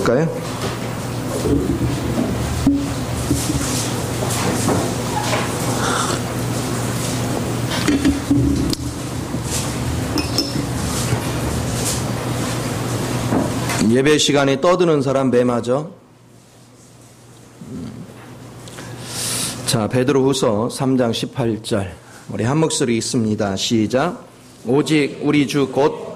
할까요? 예배 시간에 떠드는 사람 매맞아. 자, 베드로후서 3장 18절 우리 한 목소리 있습니다. 시작. 오직 우리 주 곧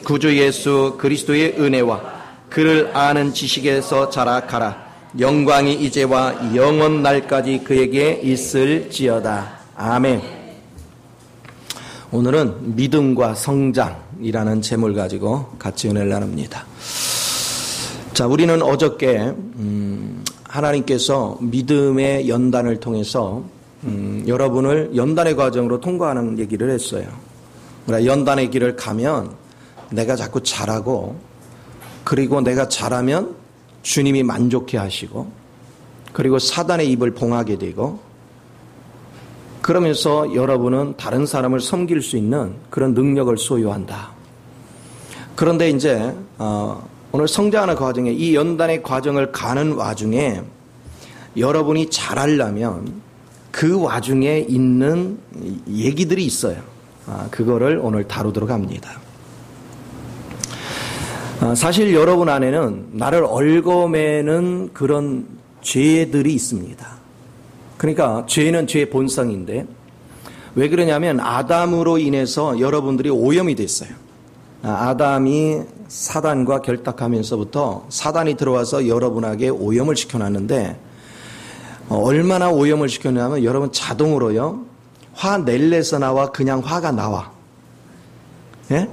구주 예수 그리스도의 은혜와 그를 아는 지식에서 자라가라. 영광이 이제와 영원 날까지 그에게 있을지어다. 아멘. 오늘은 믿음과 성장이라는 제목을 가지고 같이 은혜를 나눕니다. 자, 우리는 어저께 하나님께서 믿음의 연단을 통해서 여러분을 연단의 과정으로 통과하는 얘기를 했어요. 그러니까 연단의 길을 가면 내가 자꾸 잘하고, 그리고 내가 잘하면 주님이 만족해 하시고, 그리고 사단의 입을 봉하게 되고, 그러면서 여러분은 다른 사람을 섬길 수 있는 그런 능력을 소유한다. 그런데 이제 오늘 성장하는 과정에, 이 연단의 과정을 가는 와중에 여러분이 잘하려면 그 와중에 있는 얘기들이 있어요. 그거를 오늘 다루도록 합니다. 사실 여러분 안에는 나를 얽어매는 그런 죄들이 있습니다. 그러니까 죄는 죄의 본성인데, 왜 그러냐면 아담으로 인해서 여러분들이 오염이 됐어요. 아담이 사단과 결탁하면서부터 사단이 들어와서 여러분에게 오염을 시켜놨는데, 얼마나 오염을 시켰냐면 여러분 자동으로요, 화 낼래서 나와 그냥 화가 나와. 예?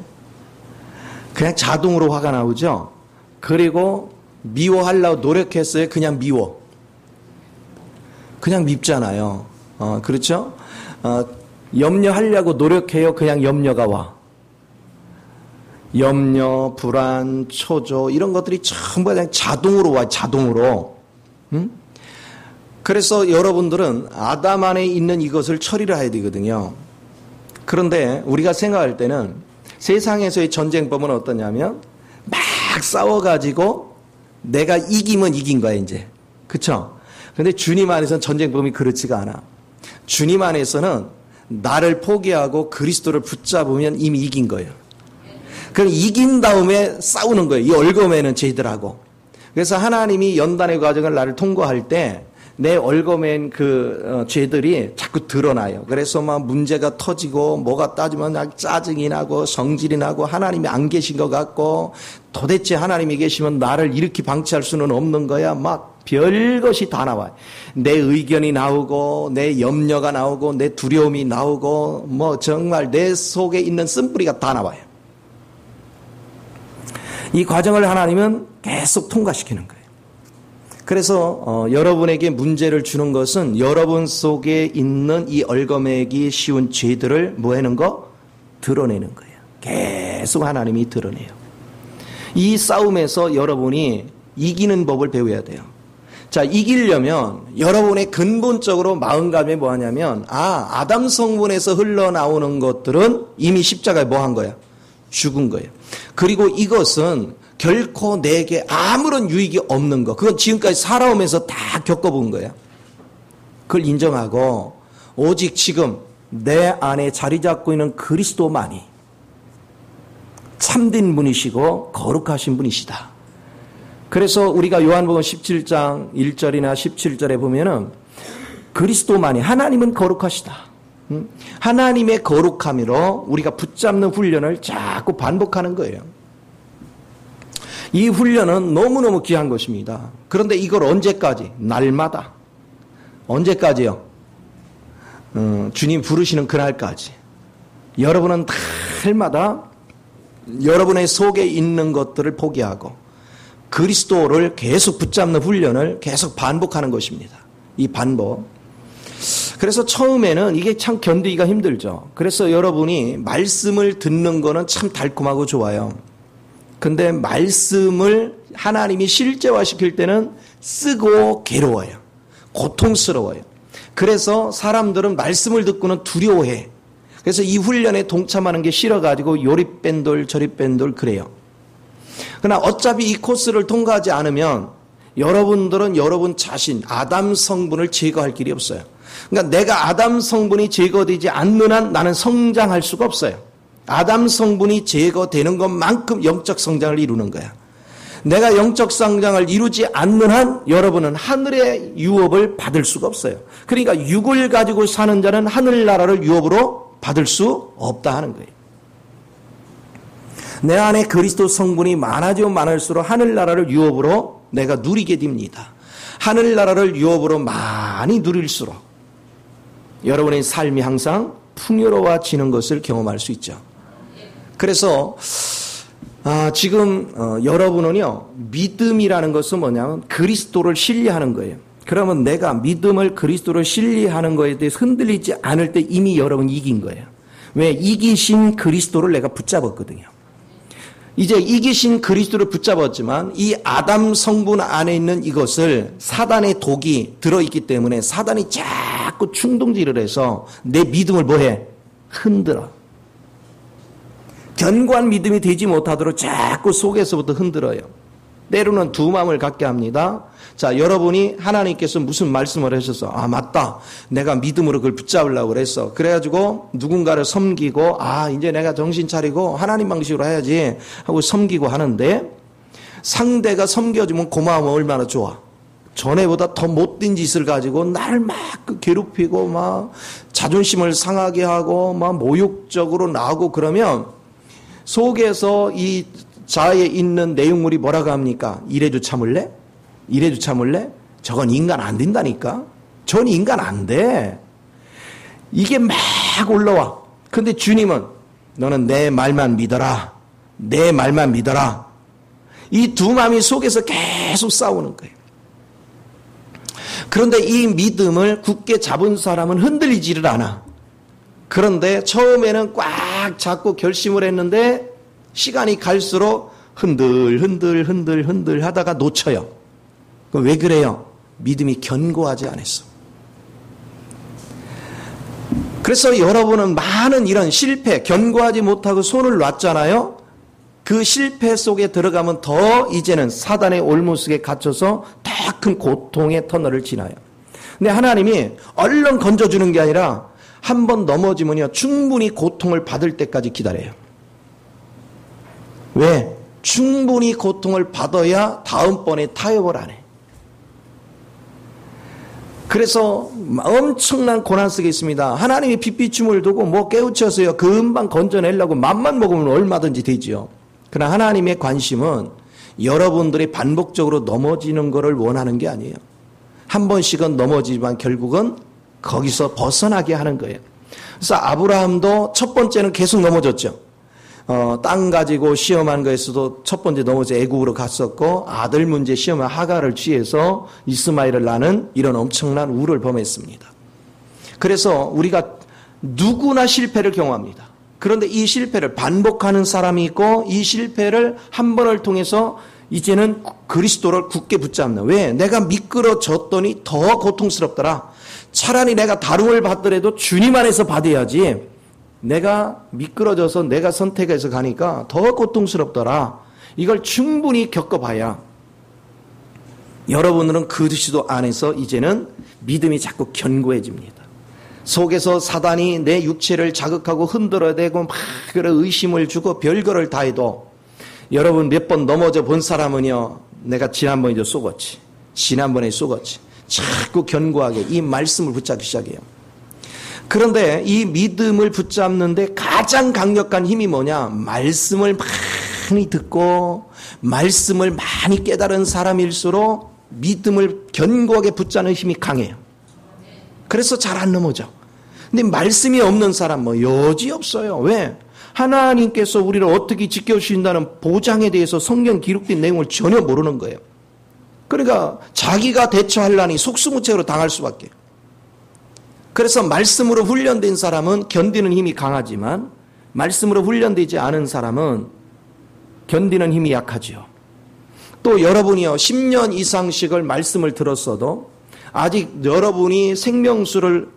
그냥 자동으로 화가 나오죠. 그리고 미워하려고 노력했어요. 그냥 미워. 그냥 밉잖아요. 그렇죠? 염려하려고 노력해요. 그냥 염려가 와. 염려, 불안, 초조 이런 것들이 전부 그냥 자동으로 와. 자동으로. 그래서 여러분들은 아담 안에 있는 이것을 처리를 해야 되거든요. 그런데 우리가 생각할 때는 세상에서의 전쟁법은 어떠냐면 막 싸워가지고 내가 이기면 이긴 거야 이제. 그쵸? 근데 주님 안에서는 전쟁법이 그렇지가 않아. 주님 안에서는 나를 포기하고 그리스도를 붙잡으면 이미 이긴 거예요. 그럼 이긴 다음에 싸우는 거예요. 이 얽어매는 죄들하고. 그래서 하나님이 연단의 과정을 나를 통과할 때 내 얽어맨 죄들이 자꾸 드러나요. 그래서 막 문제가 터지고, 뭐가 따지면 짜증이 나고 성질이 나고 하나님이 안 계신 것 같고, 도대체 하나님이 계시면 나를 이렇게 방치할 수는 없는 거야. 막 별것이 다 나와요. 내 의견이 나오고, 내 염려가 나오고, 내 두려움이 나오고, 뭐 정말 내 속에 있는 쓴뿌리가 다 나와요. 이 과정을 하나님은 계속 통과시키는 거예요. 그래서 여러분에게 문제를 주는 것은 여러분 속에 있는 이 얽어매기 쉬운 죄들을 뭐 하는 거? 드러내는 거예요. 계속 하나님이 드러내요. 이 싸움에서 여러분이 이기는 법을 배워야 돼요. 자, 이기려면 여러분의 근본적으로 마음감이 뭐 하냐면, 아담 성분에서 흘러나오는 것들은 이미 십자가에 뭐 한 거야? 죽은 거예요. 그리고 이것은 결코 내게 아무런 유익이 없는 거. 그건 지금까지 살아오면서 다 겪어본 거야. 그걸 인정하고 오직 지금 내 안에 자리 잡고 있는 그리스도만이 참된 분이시고 거룩하신 분이시다. 그래서 우리가 요한복음 17장 1절이나 17절에 보면은 그리스도만이, 하나님은 거룩하시다. 하나님의 거룩함으로 우리가 붙잡는 훈련을 자꾸 반복하는 거예요. 이 훈련은 너무너무 귀한 것입니다. 그런데 이걸 언제까지? 날마다. 언제까지요? 주님 부르시는 그날까지. 여러분은 날마다 여러분의 속에 있는 것들을 포기하고 그리스도를 계속 붙잡는 훈련을 계속 반복하는 것입니다. 이 반복. 그래서 처음에는 이게 참 견디기가 힘들죠. 그래서 여러분이 말씀을 듣는 거는 참 달콤하고 좋아요. 근데 말씀을 하나님이 실제화시킬 때는 쓰고 괴로워요. 고통스러워요. 그래서 사람들은 말씀을 듣고는 두려워해. 그래서 이 훈련에 동참하는 게 싫어가지고 요리 뺀돌 저리 뺀돌 그래요. 그러나 어차피 이 코스를 통과하지 않으면 여러분들은 여러분 자신, 아담 성분을 제거할 길이 없어요. 그러니까 내가 아담 성분이 제거되지 않는 한 나는 성장할 수가 없어요. 아담 성분이 제거되는 것만큼 영적 성장을 이루는 거야. 내가 영적 성장을 이루지 않는 한 여러분은 하늘의 유업을 받을 수가 없어요. 그러니까 육을 가지고 사는 자는 하늘나라를 유업으로 받을 수 없다 하는 거예요. 내 안에 그리스도 성분이 많아지면 많을수록 하늘나라를 유업으로 내가 누리게 됩니다. 하늘나라를 유업으로 많이 누릴수록 여러분의 삶이 항상 풍요로워지는 것을 경험할 수 있죠. 그래서 지금 여러분은요, 믿음이라는 것은 뭐냐면 그리스도를 신뢰하는 거예요. 그러면 내가 믿음을 그리스도를 신뢰하는 것에 대해서 흔들리지 않을 때 이미 여러분 이긴 거예요. 왜? 이기신 그리스도를 내가 붙잡았거든요. 이제 이기신 그리스도를 붙잡았지만 이 아담 성분 안에 있는 이것을 사단의 독이 들어있기 때문에 사단이 자꾸 충동질을 해서 내 믿음을 뭐해? 흔들어. 견고한 믿음이 되지 못하도록 자꾸 속에서부터 흔들어요. 때로는 두 마음을 갖게 합니다. 자, 여러분이 하나님께서 무슨 말씀을 하셔서 맞다. 내가 믿음으로 그걸 붙잡으려고 그랬어. 그래가지고 누군가를 섬기고 이제 내가 정신 차리고 하나님 방식으로 해야지 하고 섬기고 하는데 상대가 섬겨주면 고마우면 얼마나 좋아. 전에보다 더 못된 짓을 가지고 나를 막 괴롭히고 막 자존심을 상하게 하고 막 모욕적으로 나오고 그러면 속에서 이 자에 있는 내용물이 뭐라고 합니까? 이래도 참을래? 이래도 참을래? 저건 인간 안 된다니까? 전 인간 안 돼. 이게 막 올라와. 근데 주님은 너는 내 말만 믿어라. 내 말만 믿어라. 이 두 마음이 속에서 계속 싸우는 거예요. 그런데 이 믿음을 굳게 잡은 사람은 흔들리지를 않아. 그런데 처음에는 꽉 잡고 결심을 했는데 시간이 갈수록 흔들 하다가 놓쳐요. 왜 그래요? 믿음이 견고하지 않았어. 그래서 여러분은 많은 이런 실패, 견고하지 못하고 손을 놨잖아요. 그 실패 속에 들어가면 더 이제는 사단의 올무속에 갇혀서 더 큰 고통의 터널을 지나요. 근데 하나님이 얼른 건져주는 게 아니라 한 번 넘어지면요 충분히 고통을 받을 때까지 기다려요. 왜? 충분히 고통을 받아야 다음번에 타협을 안 해. 그래서 엄청난 고난 속에 있습니다. 하나님이 핏비춤을 두고 뭐 깨우쳐서요 금방 건져내려고 맘만 먹으면 얼마든지 되지요. 그러나 하나님의 관심은 여러분들이 반복적으로 넘어지는 것을 원하는 게 아니에요. 한 번씩은 넘어지지만 결국은 거기서 벗어나게 하는 거예요. 그래서 아브라함도 첫 번째는 계속 넘어졌죠. 땅 가지고 시험한 거에서도 첫 번째 넘어져 애국으로 갔었고 아들 문제 시험한 하갈을 취해서 이스마엘을 낳는 이런 엄청난 우를 범했습니다. 그래서 우리가 누구나 실패를 경험합니다. 그런데 이 실패를 반복하는 사람이 있고 이 실패를 한 번을 통해서 이제는 그리스도를 굳게 붙잡는. 왜? 내가 미끄러졌더니 더 고통스럽더라. 차라리 내가 다름을 받더라도 주님 안에서 받아야지. 내가 미끄러져서 내가 선택해서 가니까 더 고통스럽더라. 이걸 충분히 겪어봐야 여러분들은 그리스도 안에서 이제는 믿음이 자꾸 견고해집니다. 속에서 사단이 내 육체를 자극하고 흔들어대고 막 의심을 주고 별거를 다 해도 여러분 몇 번 넘어져 본 사람은요 내가 지난번에도 쏘았지. 지난번에 쏘았지. 자꾸 견고하게 이 말씀을 붙잡기 시작해요. 그런데 이 믿음을 붙잡는데 가장 강력한 힘이 뭐냐? 말씀을 많이 듣고 말씀을 많이 깨달은 사람일수록 믿음을 견고하게 붙잡는 힘이 강해요. 그래서 잘 안 넘어져. 근데 말씀이 없는 사람 여지없어요. 왜? 하나님께서 우리를 어떻게 지켜주신다는 보장에 대해서 성경 기록된 내용을 전혀 모르는 거예요. 그러니까 자기가 대처하려니 속수무책으로 당할 수밖에. 그래서 말씀으로 훈련된 사람은 견디는 힘이 강하지만 말씀으로 훈련되지 않은 사람은 견디는 힘이 약하죠. 또 여러분이요 10년 이상씩을 말씀을 들었어도 아직 여러분이 생명수를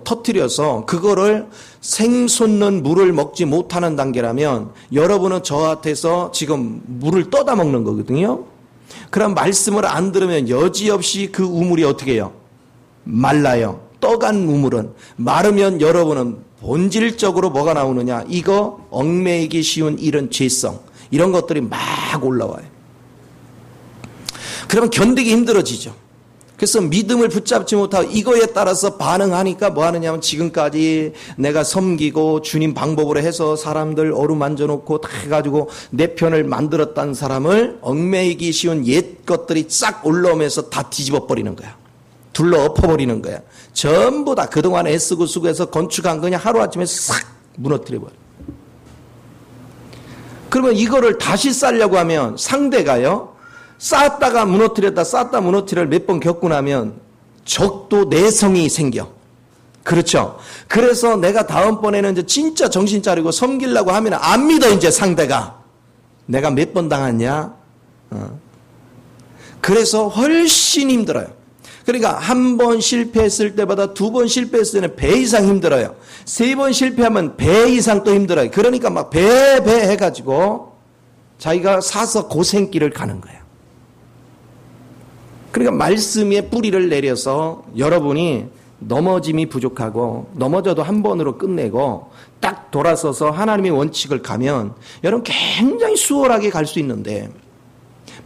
터뜨려서 그거를 생솟는 물을 먹지 못하는 단계라면 여러분은 저한테서 지금 물을 떠다 먹는 거거든요. 그럼 말씀을 안 들으면 여지없이 그 우물이 어떻게 해요? 말라요. 떠간 우물은 마르면 여러분은 본질적으로 뭐가 나오느냐? 이거 얽매이기 쉬운 이런 죄성, 이런 것들이 막 올라와요. 그러면 견디기 힘들어지죠. 그래서 믿음을 붙잡지 못하고 이거에 따라서 반응하니까 뭐 하느냐면 지금까지 내가 섬기고 주님 방법으로 해서 사람들 어루만져 놓고 다 해가지고 내 편을 만들었다는 사람을 얽매이기 쉬운 옛 것들이 싹 올라오면서 다 뒤집어 버리는 거야. 둘러 엎어버리는 거야. 전부 다 그동안 애쓰고 수고해서 건축한 그냥 하루아침에 싹 무너뜨려 버려. 그러면 이거를 다시 쌓으려고 하면 상대가요, 쌓았다가 무너뜨렸다 쌓았다 무너뜨려를 몇 번 겪고 나면 적도 내성이 생겨. 그렇죠? 그래서 내가 다음번에는 이제 진짜 정신 차리고 섬기려고 하면 안 믿어. 이제 상대가 내가 몇 번 당했냐. 그래서 훨씬 힘들어요. 그러니까 한 번 실패했을 때보다 두 번 실패했을 때는 배 이상 힘들어요. 세 번 실패하면 배 이상 또 힘들어요. 그러니까 막 배 해가지고 자기가 사서 고생길을 가는 거예요. 그러니까 말씀의 뿌리를 내려서 여러분이 넘어짐이 부족하고 넘어져도 한 번으로 끝내고 딱 돌아서서 하나님의 원칙을 가면 여러분 굉장히 수월하게 갈 수 있는데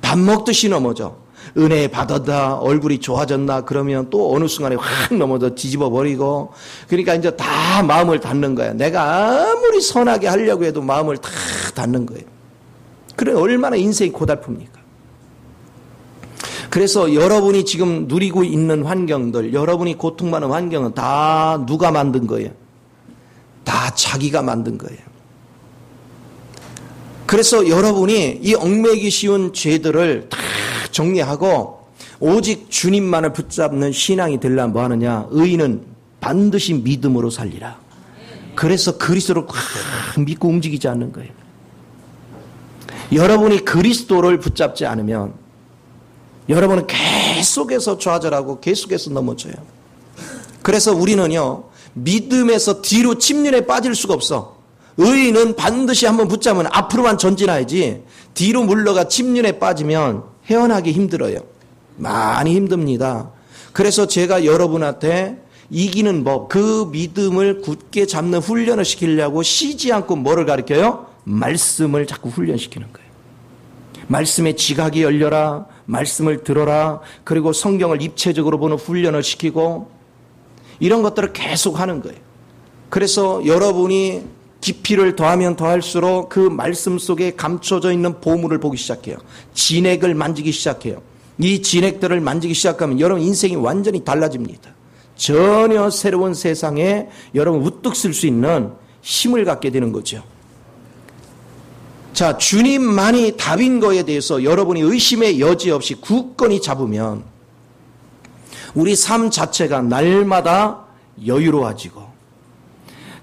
밥 먹듯이 넘어져. 은혜 받았다, 얼굴이 좋아졌나 그러면 또 어느 순간에 확 넘어져 뒤집어 버리고, 그러니까 이제 다 마음을 닫는 거야. 내가 아무리 선하게 하려고 해도 마음을 다 닫는 거예요. 그래 얼마나 인생이 고달픕니까? 그래서 여러분이 지금 누리고 있는 환경들, 여러분이 고통받는 환경은 다 누가 만든 거예요? 다 자기가 만든 거예요. 그래서 여러분이 이 얽매이기 쉬운 죄들을 다 정리하고 오직 주님만을 붙잡는 신앙이 되려면 뭐 하느냐? 의인은 반드시 믿음으로 살리라. 그래서 그리스도를 꽉 믿고 움직이지 않는 거예요. 여러분이 그리스도를 붙잡지 않으면 여러분은 계속해서 좌절하고 계속해서 넘어져요. 그래서 우리는요, 믿음에서 뒤로 침륜에 빠질 수가 없어. 의인은 반드시 한번 붙잡으면 앞으로만 전진해야지 뒤로 물러가 침륜에 빠지면 헤어나기 힘들어요. 많이 힘듭니다. 그래서 제가 여러분한테 이기는 법, 그 믿음을 굳게 잡는 훈련을 시키려고 쉬지 않고 뭐를 가르쳐요? 말씀을 자꾸 훈련시키는 거예요. 말씀의 지각이 열려라, 말씀을 들어라, 그리고 성경을 입체적으로 보는 훈련을 시키고 이런 것들을 계속 하는 거예요. 그래서 여러분이 깊이를 더하면 더할수록 그 말씀 속에 감춰져 있는 보물을 보기 시작해요. 진액을 만지기 시작해요. 이 진액들을 만지기 시작하면 여러분 인생이 완전히 달라집니다. 전혀 새로운 세상에 여러분 우뚝 쓸 수 있는 힘을 갖게 되는 거죠. 자, 주님만이 답인 거에 대해서 여러분이 의심의 여지 없이 굳건히 잡으면 우리 삶 자체가 날마다 여유로워지고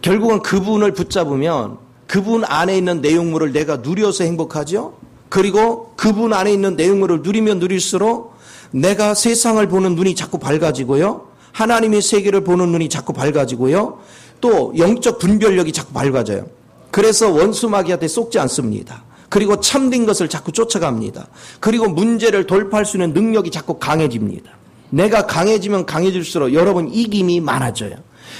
결국은 그분을 붙잡으면 그분 안에 있는 내용물을 내가 누려서 행복하죠. 그리고 그분 안에 있는 내용물을 누리면 누릴수록 내가 세상을 보는 눈이 자꾸 밝아지고요. 하나님의 세계를 보는 눈이 자꾸 밝아지고요. 또 영적 분별력이 자꾸 밝아져요. 그래서 원수마귀한테 속지 않습니다. 그리고 참된 것을 자꾸 쫓아갑니다. 그리고 문제를 돌파할 수 있는 능력이 자꾸 강해집니다. 내가 강해지면 강해질수록 여러분 이김이 많아져요.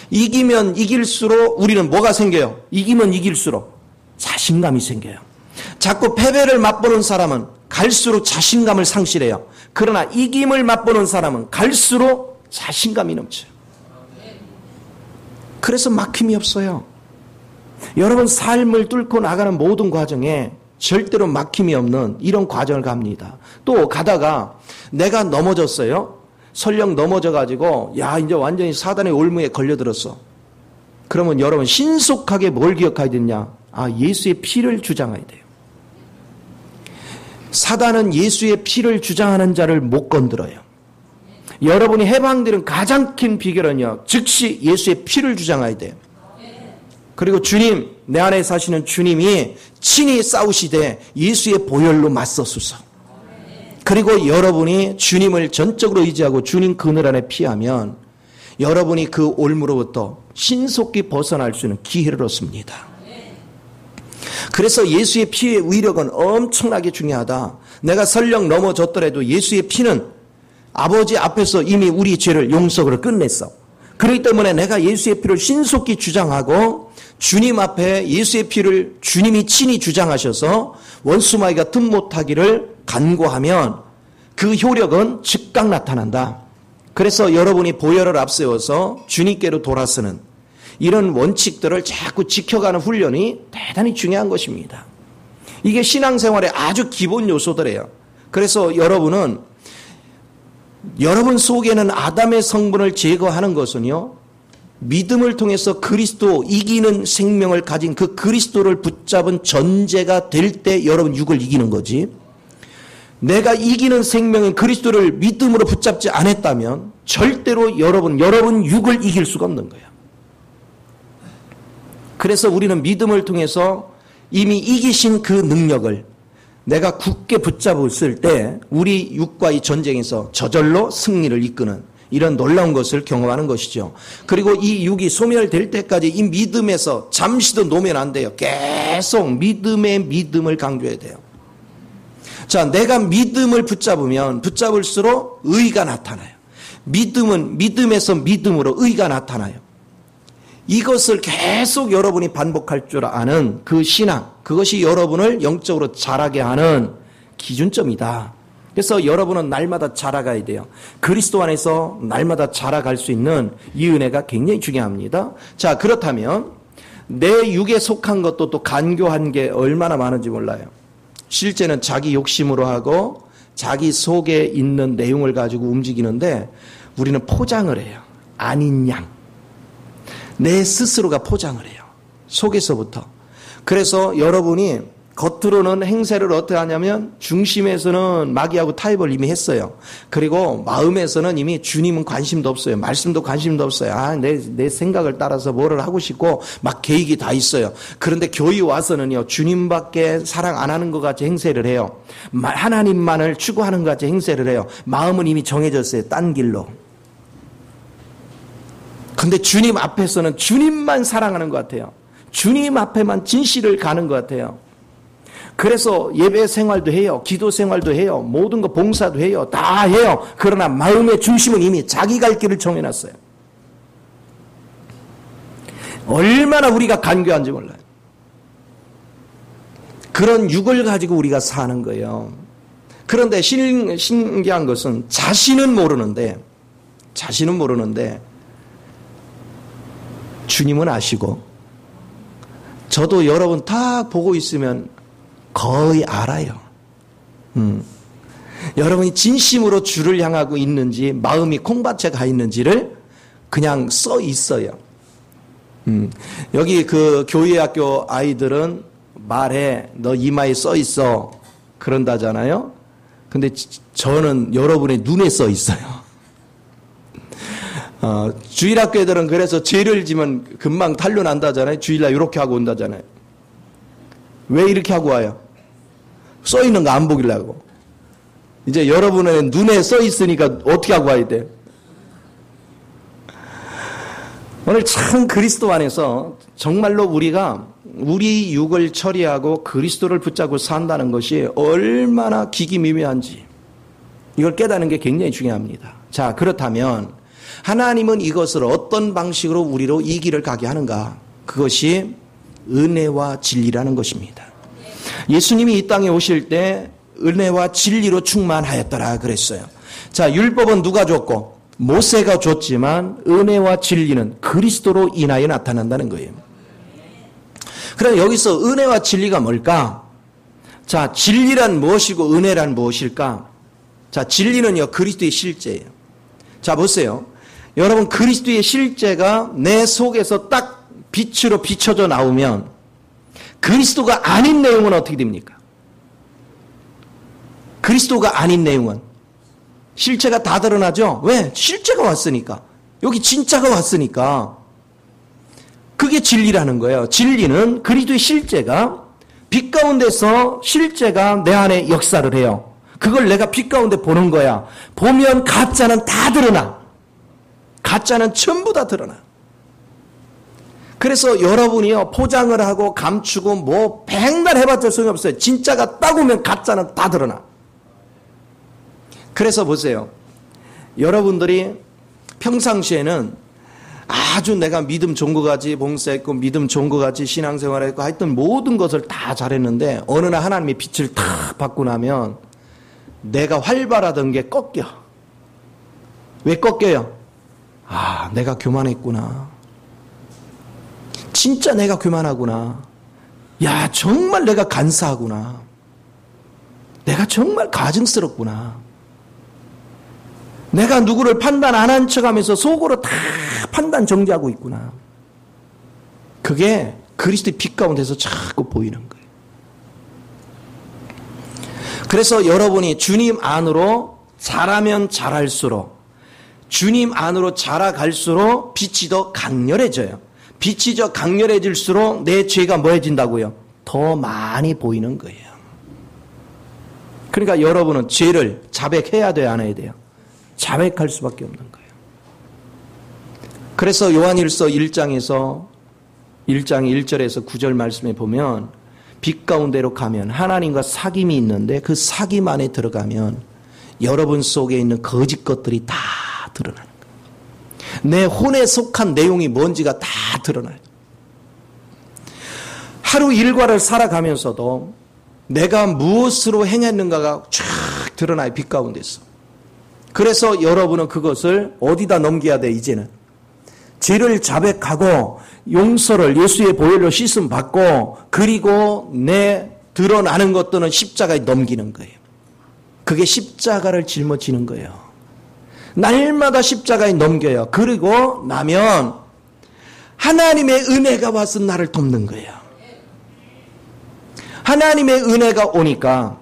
이기면 이길수록 우리는 뭐가 생겨요? 이기면 이길수록 자신감이 생겨요. 자꾸 패배를 맛보는 사람은 갈수록 자신감을 상실해요. 그러나 이김을 맛보는 사람은 갈수록 자신감이 넘쳐요. 그래서 막힘이 없어요. 여러분 삶을 뚫고 나가는 모든 과정에 절대로 막힘이 없는 이런 과정을 갑니다. 또 가다가 내가 넘어졌어요. 설령 넘어져가지고 야 이제 완전히 사단의 올무에 걸려들었어. 그러면 여러분 신속하게 뭘 기억해야 되냐? 아, 예수의 피를 주장해야 돼요. 사단은 예수의 피를 주장하는 자를 못 건드려요. 여러분이 해방되는 가장 큰 비결은요, 즉시 예수의 피를 주장해야 돼요. 그리고 주님, 내 안에 사시는 주님이 친히 싸우시되 예수의 보혈로 맞서소서. 그리고 여러분이 주님을 전적으로 의지하고 주님 그늘 안에 피하면 여러분이 그 올무로부터 신속히 벗어날 수 있는 기회를 얻습니다. 그래서 예수의 피의 위력은 엄청나게 중요하다. 내가 설령 넘어졌더라도 예수의 피는 아버지 앞에서 이미 우리 죄를 용서를 끝냈어. 그렇기 때문에 내가 예수의 피를 신속히 주장하고 주님 앞에 예수의 피를 주님이 친히 주장하셔서 원수마귀가 틈 못하기를 간구하면 그 효력은 즉각 나타난다. 그래서 여러분이 보혈을 앞세워서 주님께로 돌아서는 이런 원칙들을 자꾸 지켜가는 훈련이 대단히 중요한 것입니다. 이게 신앙생활의 아주 기본 요소들이에요. 그래서 여러분 속에는 아담의 성분을 제거하는 것은요, 믿음을 통해서 그리스도 이기는 생명을 가진 그 그리스도를 붙잡은 전제가 될 때 여러분 육을 이기는 거지. 내가 이기는 생명인 그리스도를 믿음으로 붙잡지 않았다면 절대로 여러분 육을 이길 수가 없는 거예요. 그래서 우리는 믿음을 통해서 이미 이기신 그 능력을 내가 굳게 붙잡았을 때 우리 육과의 전쟁에서 저절로 승리를 이끄는 이런 놀라운 것을 경험하는 것이죠. 그리고 이 육이 소멸될 때까지 이 믿음에서 잠시도 놓으면 안 돼요. 계속 믿음을 강조해야 돼요. 자, 내가 믿음을 붙잡을수록 의가 나타나요. 믿음은 믿음에서 믿음으로 의가 나타나요. 이것을 계속 여러분이 반복할 줄 아는 그 신앙, 그것이 여러분을 영적으로 자라게 하는 기준점이다. 그래서 여러분은 날마다 자라가야 돼요. 그리스도 안에서 날마다 자라갈 수 있는 이 은혜가 굉장히 중요합니다. 자, 그렇다면 내 육에 속한 것도 또 간교한 게 얼마나 많은지 몰라요. 실제는 자기 욕심으로 하고 자기 속에 있는 내용을 가지고 움직이는데 우리는 포장을 해요. 아닌 양. 내 스스로가 포장을 해요. 속에서부터. 그래서 여러분이 겉으로는 행세를 어떻게 하냐면 중심에서는 마귀하고 타협을 이미 했어요. 그리고 마음에서는 이미 주님은 관심도 없어요. 말씀도 관심도 없어요. 내 생각을 따라서 뭐를 하고 싶고 막 계획이 다 있어요. 그런데 교회 와서는요, 주님밖에 사랑 안 하는 것 같이 행세를 해요. 하나님만을 추구하는 것 같이 행세를 해요. 마음은 이미 정해졌어요. 딴 길로. 근데 주님 앞에서는 주님만 사랑하는 것 같아요. 주님 앞에만 진실을 가는 것 같아요. 그래서 예배 생활도 해요. 기도 생활도 해요. 모든 거 봉사도 해요. 다 해요. 그러나 마음의 중심은 이미 자기 갈 길을 정해놨어요. 얼마나 우리가 간교한지 몰라요. 그런 육을 가지고 우리가 사는 거예요. 그런데 신기한 것은 자신은 모르는데 주님은 아시고 저도 여러분 다 보고 있으면 거의 알아요. 여러분이 진심으로 주를 향하고 있는지 마음이 콩밭에 가 있는지를 그냥 써 있어요. 여기 그 교회 학교 아이들은 말해 너 이마에 써 있어 그런다잖아요. 근데 저는 여러분의 눈에 써 있어요. 주일학교 애들은 그래서 죄를 지면 금방 탄로난다잖아요. 주일날 이렇게 하고 온다잖아요. 왜 이렇게 하고 와요? 써 있는 거 안 보기려고. 이제 여러분의 눈에 써 있으니까 어떻게 하고 와야 돼? 오늘 참 그리스도 안에서 정말로 우리가 우리 육을 처리하고 그리스도를 붙잡고 산다는 것이 얼마나 기기미묘한지 이걸 깨닫는 게 굉장히 중요합니다. 자, 그렇다면 하나님은 이것을 어떤 방식으로 우리로 이 길을 가게 하는가? 그것이 은혜와 진리라는 것입니다. 예수님이 이 땅에 오실 때 은혜와 진리로 충만하였더라 그랬어요. 자, 율법은 누가 줬고 모세가 줬지만 은혜와 진리는 그리스도로 인하여 나타난다는 거예요. 그럼 여기서 은혜와 진리가 뭘까? 자, 진리란 무엇이고 은혜란 무엇일까? 자, 진리는요, 그리스도의 실제예요. 자, 보세요. 여러분, 그리스도의 실제가 내 속에서 딱 빛으로 비춰져 나오면 그리스도가 아닌 내용은 어떻게 됩니까? 그리스도가 아닌 내용은 실체가 다 드러나죠? 왜? 실제가 왔으니까. 여기 진짜가 왔으니까. 그게 진리라는 거예요. 진리는 그리스도의 실제가 빛 가운데서 실제가 내 안에 역사를 해요. 그걸 내가 빛 가운데 보는 거야. 보면 가짜는 다 드러나. 가짜는 전부 다 드러나. 그래서 여러분이요, 포장을 하고 감추고 뭐 백날 해봤자 소용이 없어요. 진짜가 딱 오면 가짜는 다 드러나. 그래서 보세요. 여러분들이 평상시에는 아주 내가 믿음 좋은 것 같이 봉사했고 믿음 좋은 것 같이 신앙생활했고 하여튼 모든 것을 다 잘했는데 어느 날 하나님의 빛을 탁 받고 나면 내가 활발하던 게 꺾여. 왜 꺾여요? 아, 내가 교만했구나. 진짜 내가 교만하구나. 야, 정말 내가 간사하구나. 내가 정말 가증스럽구나. 내가 누구를 판단 안 한 척하면서 속으로 다 판단 정지하고 있구나. 그게 그리스도의 빛 가운데서 자꾸 보이는 거예요. 그래서 여러분이 주님 안으로 자라면 자랄수록, 주님 안으로 자라갈수록 빛이 더 강렬해져요. 빛이 더 강렬해질수록 내 죄가 뭐해진다고요? 더 많이 보이는 거예요. 그러니까 여러분은 죄를 자백해야 돼요, 안 해야 돼요? 자백할 수밖에 없는 거예요. 그래서 요한일서 1장에서 1장 1절에서 9절 말씀에 보면 빛 가운데로 가면 하나님과 사귐이 있는데 그 사귐 안에 들어가면 여러분 속에 있는 거짓 것들이 다 드러나는 거예요. 내 혼에 속한 내용이 뭔지가 다 드러나요. 하루 일과를 살아가면서도 내가 무엇으로 행했는가가 쫙 드러나요. 빛 가운데서. 그래서 여러분은 그것을 어디다 넘겨야 돼, 이제는? 죄를 자백하고 용서를 예수의 보혈로 씻음 받고 그리고 내 드러나는 것들은 십자가에 넘기는 거예요. 그게 십자가를 짊어지는 거예요. 날마다 십자가에 넘겨요. 그리고 나면 하나님의 은혜가 와서 나를 돕는 거예요. 하나님의 은혜가 오니까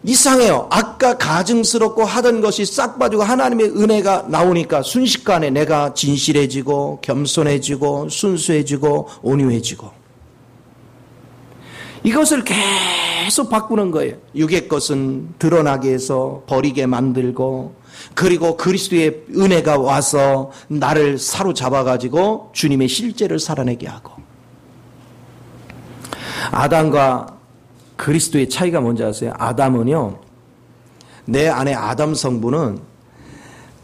이상해요. 아까 가증스럽고 하던 것이 싹 빠지고 하나님의 은혜가 나오니까 순식간에 내가 진실해지고 겸손해지고 순수해지고 온유해지고 이것을 계속 바꾸는 거예요. 육의 것은 드러나게 해서 버리게 만들고 그리고 그리스도의 은혜가 와서 나를 사로잡아가지고 주님의 실제를 살아내게 하고 아담과 그리스도의 차이가 뭔지 아세요? 아담은요, 내 안에 아담 성분은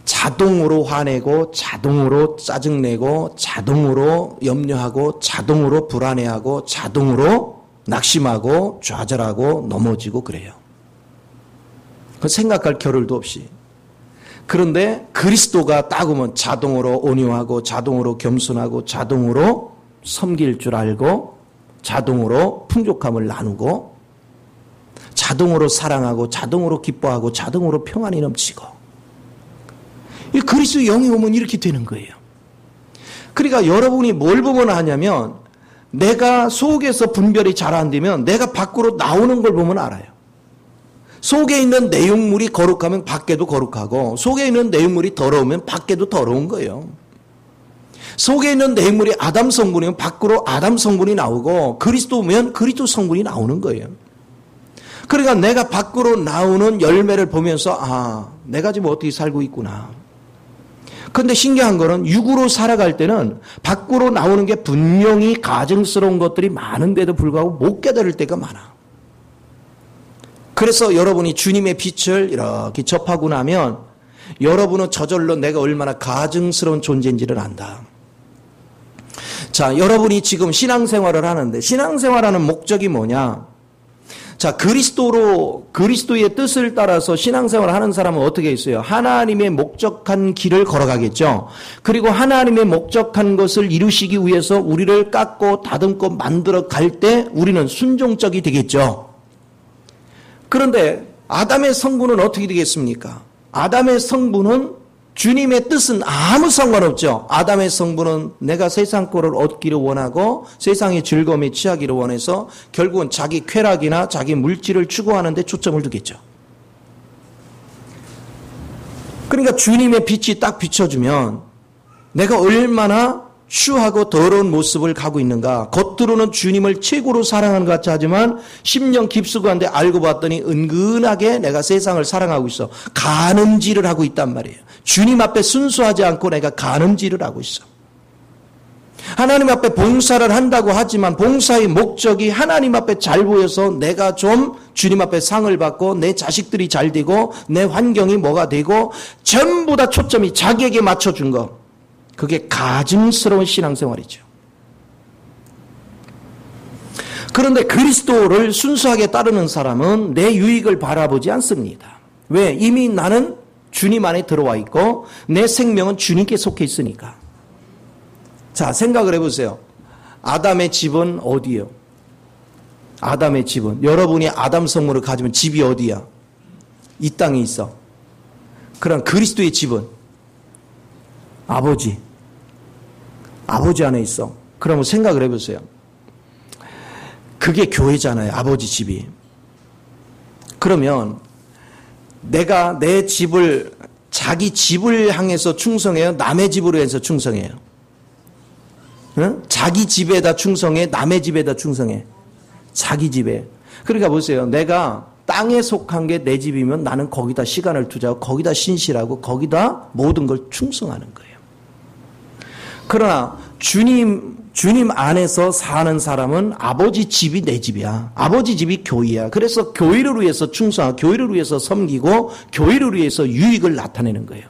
자동으로 화내고, 자동으로 짜증내고, 자동으로 염려하고, 자동으로 불안해하고, 자동으로 낙심하고, 좌절하고, 넘어지고 그래요. 그 생각할 겨를도 없이. 그런데 그리스도가 딱 오면 자동으로 온유하고, 자동으로 겸손하고, 자동으로 섬길 줄 알고, 자동으로 풍족함을 나누고, 자동으로 사랑하고 자동으로 기뻐하고 자동으로 평안이 넘치고 이 그리스도의 영이 오면 이렇게 되는 거예요. 그러니까 여러분이 뭘 보면 하냐면 내가 속에서 분별이 잘 안 되면 내가 밖으로 나오는 걸 보면 알아요. 속에 있는 내용물이 거룩하면 밖에도 거룩하고 속에 있는 내용물이 더러우면 밖에도 더러운 거예요. 속에 있는 내용물이 아담 성분이면 밖으로 아담 성분이 나오고 그리스도면 그리스도 성분이 나오는 거예요. 그러니까 내가 밖으로 나오는 열매를 보면서 아, 내가 지금 어떻게 살고 있구나. 그런데 신기한 거는 육으로 살아갈 때는 밖으로 나오는 게 분명히 가증스러운 것들이 많은데도 불구하고 못 깨달을 때가 많아. 그래서 여러분이 주님의 빛을 이렇게 접하고 나면 여러분은 저절로 내가 얼마나 가증스러운 존재인지를 안다. 자, 여러분이 지금 신앙생활을 하는데 신앙생활하는 목적이 뭐냐? 자, 그리스도의 뜻을 따라서 신앙생활을 하는 사람은 어떻게 있어요? 하나님의 목적한 길을 걸어가겠죠. 그리고 하나님의 목적한 것을 이루시기 위해서 우리를 깎고 다듬고 만들어 갈 때 우리는 순종적이 되겠죠. 그런데 아담의 성분은 어떻게 되겠습니까? 아담의 성분은 주님의 뜻은 아무 상관없죠. 아담의 성분은 내가 세상 거를 얻기를 원하고 세상의 즐거움에 취하기를 원해서 결국은 자기 쾌락이나 자기 물질을 추구하는 데 초점을 두겠죠. 그러니까 주님의 빛이 딱 비춰주면 내가 얼마나 추하고 더러운 모습을 가고 있는가? 겉으로는 주님을 최고로 사랑하는 것 같이 하지만 심령 깊숙한데 알고 봤더니 은근하게 내가 세상을 사랑하고 있어. 간음질을 하고 있단 말이에요. 주님 앞에 순수하지 않고 내가 간음질을 하고 있어. 하나님 앞에 봉사를 한다고 하지만 봉사의 목적이 하나님 앞에 잘 보여서 내가 좀 주님 앞에 상을 받고 내 자식들이 잘 되고 내 환경이 뭐가 되고 전부 다 초점이 자기에게 맞춰준 거. 그게 가증스러운 신앙생활이죠. 그런데 그리스도를 순수하게 따르는 사람은 내 유익을 바라보지 않습니다. 왜? 이미 나는 주님 안에 들어와 있고 내 생명은 주님께 속해 있으니까. 자, 생각을 해보세요. 아담의 집은 어디예요? 아담의 집은 여러분이 아담 성물을 가지면 집이 어디야? 이 땅에 있어. 그럼 그리스도의 집은 아버지 안에 있어. 그러면 생각을 해보세요. 그게 교회잖아요. 아버지 집이. 그러면 내가 내 집을 자기 집을 향해서 충성해요? 남의 집으로 해서 충성해요? 응? 자기 집에다 충성해? 남의 집에다 충성해? 자기 집에. 그러니까 보세요. 내가 땅에 속한 게 내 집이면 나는 거기다 시간을 투자하고 거기다 신실하고 거기다 모든 걸 충성하는 거예요. 그러나 주님 안에서 사는 사람은 아버지 집이 내 집이야. 아버지 집이 교회야. 그래서 교회를 위해서 충성하고 교회를 위해서 섬기고 교회를 위해서 유익을 나타내는 거예요.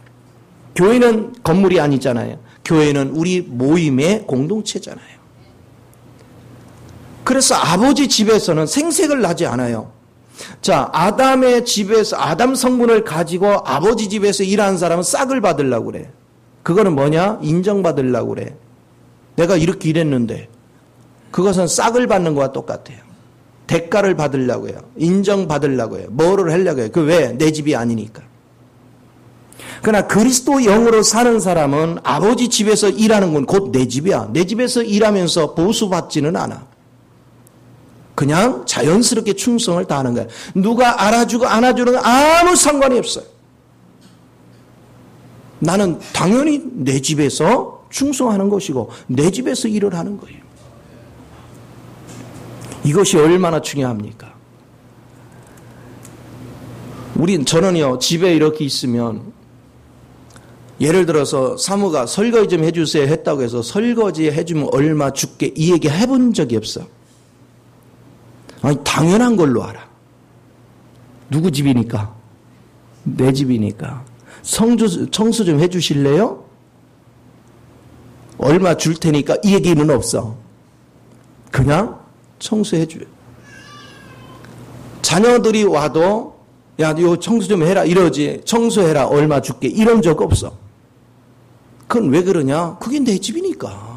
교회는 건물이 아니잖아요. 교회는 우리 모임의 공동체잖아요. 그래서 아버지 집에서는 생색을 나지 않아요. 자, 아담의 집에서 아담 성분을 가지고 아버지 집에서 일하는 사람은 싹을 받으려고 그래. 그거는 뭐냐? 인정받으려고 그래. 내가 이렇게 일했는데 그것은 싹을 받는 거와 똑같아요. 대가를 받으려고 해요. 인정받으려고 해요. 뭐를 하려고 해요. 그 왜? 내 집이 아니니까. 그러나 그리스도 영으로 사는 사람은 아버지 집에서 일하는 건 곧 내 집이야. 내 집에서 일하면서 보수받지는 않아. 그냥 자연스럽게 충성을 다하는 거야. 누가 알아주고 안 알아주는 건 아무 상관이 없어요. 나는 당연히 내 집에서 충성하는 것이고 내 집에서 일을 하는 거예요. 이것이 얼마나 중요합니까? 저는요, 집에 이렇게 있으면 예를 들어서 사모가 설거지 좀 해주세요 했다고 해서 설거지 해주면 얼마 줄게 이 얘기 해본 적이 없어. 아니, 당연한 걸로 알아. 누구 집이니까? 내 집이니까. 청소 좀 해주실래요? 얼마 줄 테니까 이 얘기는 없어. 그냥 청소해줘요. 자녀들이 와도 야, 이거 청소 좀 해라 이러지. 청소해라 얼마 줄게 이런 적 없어. 그건 왜 그러냐? 그게 내 집이니까.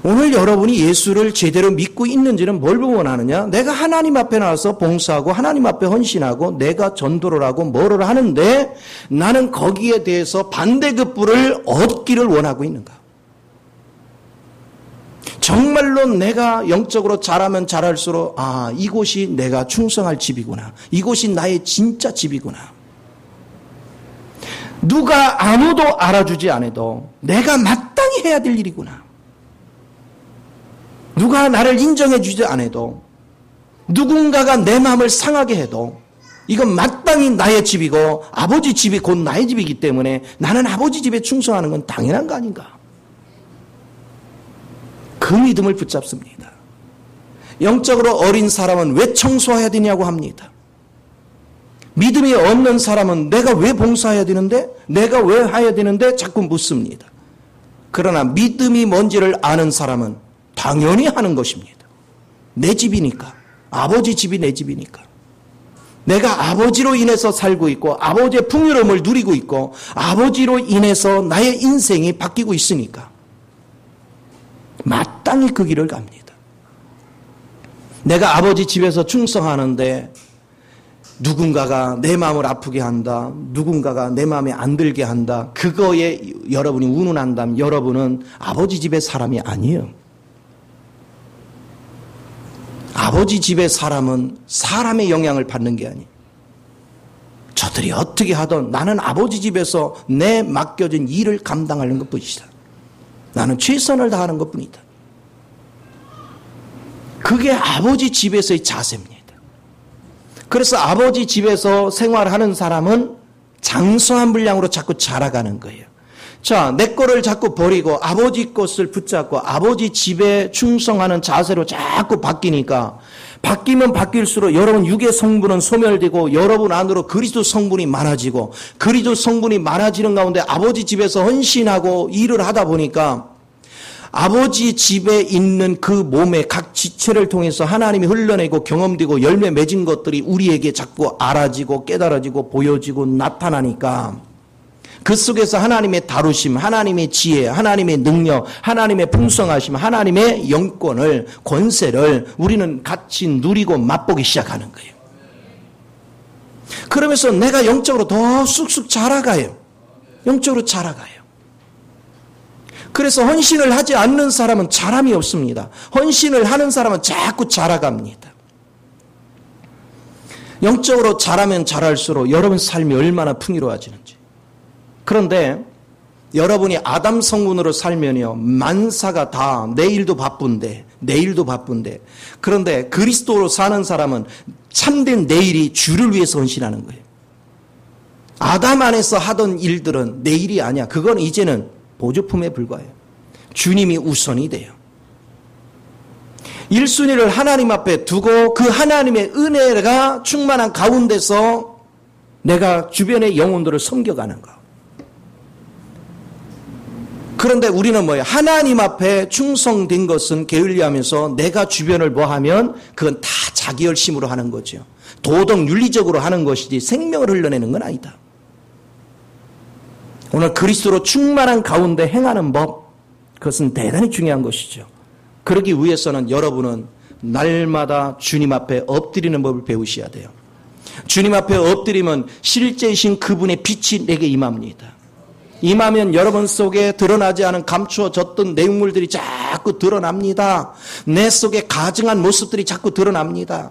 오늘 여러분이 예수를 제대로 믿고 있는지는 뭘 보고 원하느냐? 내가 하나님 앞에 나와서 봉사하고 하나님 앞에 헌신하고 내가 전도를 하고 뭐를 하는데 나는 거기에 대해서 반대급부를 얻기를 원하고 있는가? 정말로 내가 영적으로 자라면 자랄수록 이곳이 내가 충성할 집이구나. 이곳이 나의 진짜 집이구나. 누가 아무도 알아주지 않아도 내가 마땅히 해야 될 일이구나. 누가 나를 인정해 주지 않아도 누군가가 내 마음을 상하게 해도 이건 마땅히 나의 집이고 아버지 집이 곧 나의 집이기 때문에 나는 아버지 집에 충성하는 건 당연한 거 아닌가? 그 믿음을 붙잡습니다. 영적으로 어린 사람은 왜 청소해야 되냐고 합니다. 믿음이 없는 사람은 내가 왜 봉사해야 되는데? 내가 왜 해야 되는데? 자꾸 묻습니다. 그러나 믿음이 뭔지를 아는 사람은 당연히 하는 것입니다. 내 집이니까. 아버지 집이 내 집이니까. 내가 아버지로 인해서 살고 있고 아버지의 풍요로움을 누리고 있고 아버지로 인해서 나의 인생이 바뀌고 있으니까 마땅히 그 길을 갑니다. 내가 아버지 집에서 충성하는데 누군가가 내 마음을 아프게 한다. 누군가가 내 마음에 안 들게 한다. 그거에 여러분이 운운한다면 여러분은 아버지 집의 사람이 아니에요. 아버지 집의 사람은 사람의 영향을 받는 게 아니에요. 저들이 어떻게 하든 나는 아버지 집에서 내 맡겨진 일을 감당하는 것뿐이다. 나는 최선을 다하는 것뿐이다. 그게 아버지 집에서의 자세입니다. 그래서 아버지 집에서 생활하는 사람은 장성한 분량으로 자꾸 자라가는 거예요. 자, 내 거를 자꾸 버리고 아버지 것을 붙잡고 아버지 집에 충성하는 자세로 자꾸 바뀌니까 바뀌면 바뀔수록 여러분 육의 성분은 소멸되고 여러분 안으로 그리스도 성분이 많아지고 그리스도 성분이 많아지는 가운데 아버지 집에서 헌신하고 일을 하다 보니까 아버지 집에 있는 그 몸의 각 지체를 통해서 하나님이 흘러내고 경험되고 열매 맺은 것들이 우리에게 자꾸 알아지고 깨달아지고 보여지고 나타나니까 그 속에서 하나님의 다루심, 하나님의 지혜, 하나님의 능력, 하나님의 풍성하심, 하나님의 영권을, 권세를 우리는 같이 누리고 맛보기 시작하는 거예요. 그러면서 내가 영적으로 더 쑥쑥 자라가요. 영적으로 자라가요. 그래서 헌신을 하지 않는 사람은 자람이 없습니다. 헌신을 하는 사람은 자꾸 자라갑니다. 영적으로 자라면 자랄수록 여러분 삶이 얼마나 풍요로워지는지. 그런데 여러분이 아담 성분으로 살면요, 만사가 다 내일도 바쁜데 그런데 그리스도로 사는 사람은 참된 내일이 주를 위해서 헌신하는 거예요. 아담 안에서 하던 일들은 내일이 아니야. 그건 이제는 보조품에 불과해요. 주님이 우선이 돼요. 1순위를 하나님 앞에 두고 그 하나님의 은혜가 충만한 가운데서 내가 주변의 영혼들을 섬겨가는 거. 그런데 우리는 뭐예요? 하나님 앞에 충성된 것은 게을리하면서 내가 주변을 뭐하면 그건 다 자기 열심으로 하는 거죠. 도덕 윤리적으로 하는 것이지 생명을 흘러내는 건 아니다. 오늘 그리스도로 충만한 가운데 행하는 법, 그것은 대단히 중요한 것이죠. 그러기 위해서는 여러분은 날마다 주님 앞에 엎드리는 법을 배우셔야 돼요. 주님 앞에 엎드리면 실제이신 그분의 빛이 내게 임합니다. 임하면 여러분 속에 드러나지 않은 감추어졌던 내용물들이 자꾸 드러납니다. 내 속에 가증한 모습들이 자꾸 드러납니다.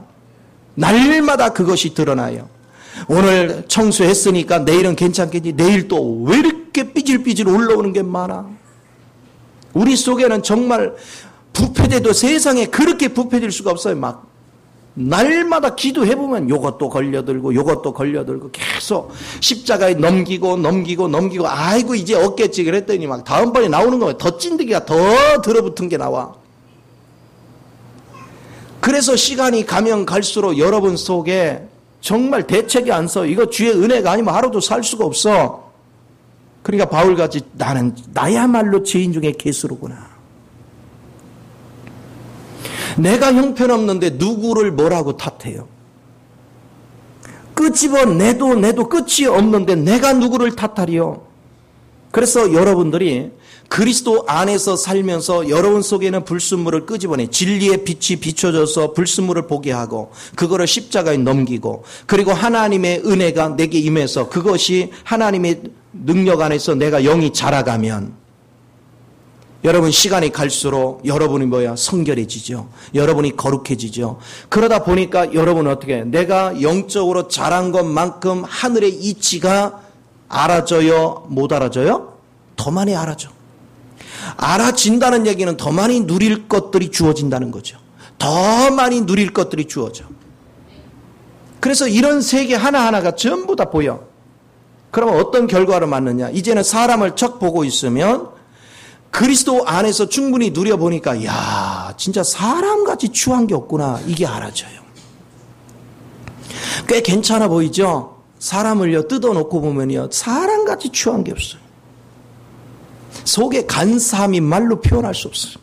날마다 그것이 드러나요. 오늘 청소했으니까 내일은 괜찮겠지. 내일 또 왜 이렇게 삐질삐질 올라오는 게 많아. 우리 속에는 정말 부패돼도 세상에 그렇게 부패될 수가 없어요. 막 날마다 기도해보면 요것도 걸려들고 계속 십자가에 넘기고 아이고 이제 없겠지 그랬더니 막 다음번에 나오는 거면 더 찐득이가 더 들어붙은 게 나와. 그래서 시간이 가면 갈수록 여러분 속에 정말 대책이 안 서. 이거 주의 은혜가 아니면 하루도 살 수가 없어. 그러니까 바울같이 나는 나야말로 죄인 중에 개수로구나. 내가 형편없는데 누구를 뭐라고 탓해요? 끄집어 내도 끝이 없는데 내가 누구를 탓하리요? 그래서 여러분들이 그리스도 안에서 살면서 여러분 속에는 불순물을 끄집어내 진리의 빛이 비춰져서 불순물을 보게 하고 그거를 십자가에 넘기고 그리고 하나님의 은혜가 내게 임해서 그것이 하나님의 능력 안에서 내가 영이 자라가면 여러분 시간이 갈수록 여러분이 성결해지죠. 여러분이 거룩해지죠. 그러다 보니까 여러분은 어떻게 해요? 내가 영적으로 자란 것만큼 하늘의 이치가 알아져요? 못 알아져요? 더 많이 알아져. 알아진다는 얘기는 더 많이 누릴 것들이 주어진다는 거죠. 더 많이 누릴 것들이 주어져. 그래서 이런 세계 하나하나가 전부 다 보여. 그러면 어떤 결과를 맞느냐? 이제는 사람을 척 보고 있으면 그리스도 안에서 충분히 누려보니까 야 진짜 사람같이 추한 게 없구나. 이게 알아져요. 꽤 괜찮아 보이죠? 사람을요 뜯어놓고 보면요 사람같이 추한 게 없어요. 속에 간사함이 말로 표현할 수 없어요.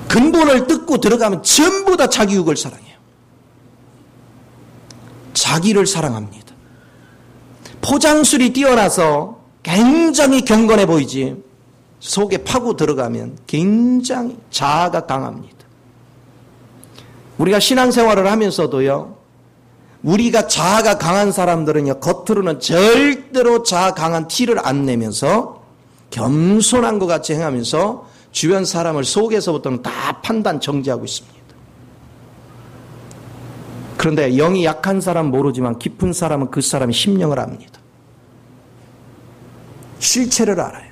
근본을 뜯고 들어가면 전부 다 자기 육을 사랑해요. 자기를 사랑합니다. 포장술이 뛰어나서 굉장히 경건해 보이지 속에 파고 들어가면 굉장히 자아가 강합니다. 우리가 신앙생활을 하면서도요 우리가 자아가 강한 사람들은요 겉으로는 절대로 자아 강한 티를 안 내면서 겸손한 것 같이 행하면서 주변 사람을 속에서부터는 다 판단 정지하고 있습니다. 그런데 영이 약한 사람 모르지만 깊은 사람은 그 사람이 심령을 압니다. 실체를 알아요.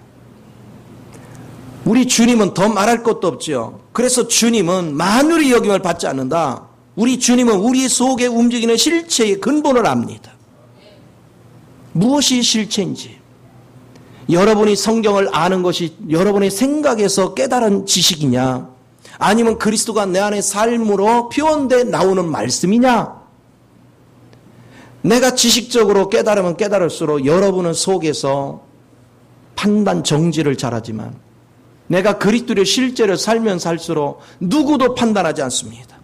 우리 주님은 더 말할 것도 없죠. 그래서 주님은 만물의 여김을 받지 않는다. 우리 주님은 우리 속에 움직이는 실체의 근본을 압니다. 무엇이 실체인지. 여러분이 성경을 아는 것이 여러분의 생각에서 깨달은 지식이냐, 아니면 그리스도가 내 안의 삶으로 표현돼 나오는 말씀이냐. 내가 지식적으로 깨달으면 깨달을수록 여러분은 속에서 판단 정지를 잘하지만, 내가 그리스도의 실제를 살면 살수록 누구도 판단하지 않습니다.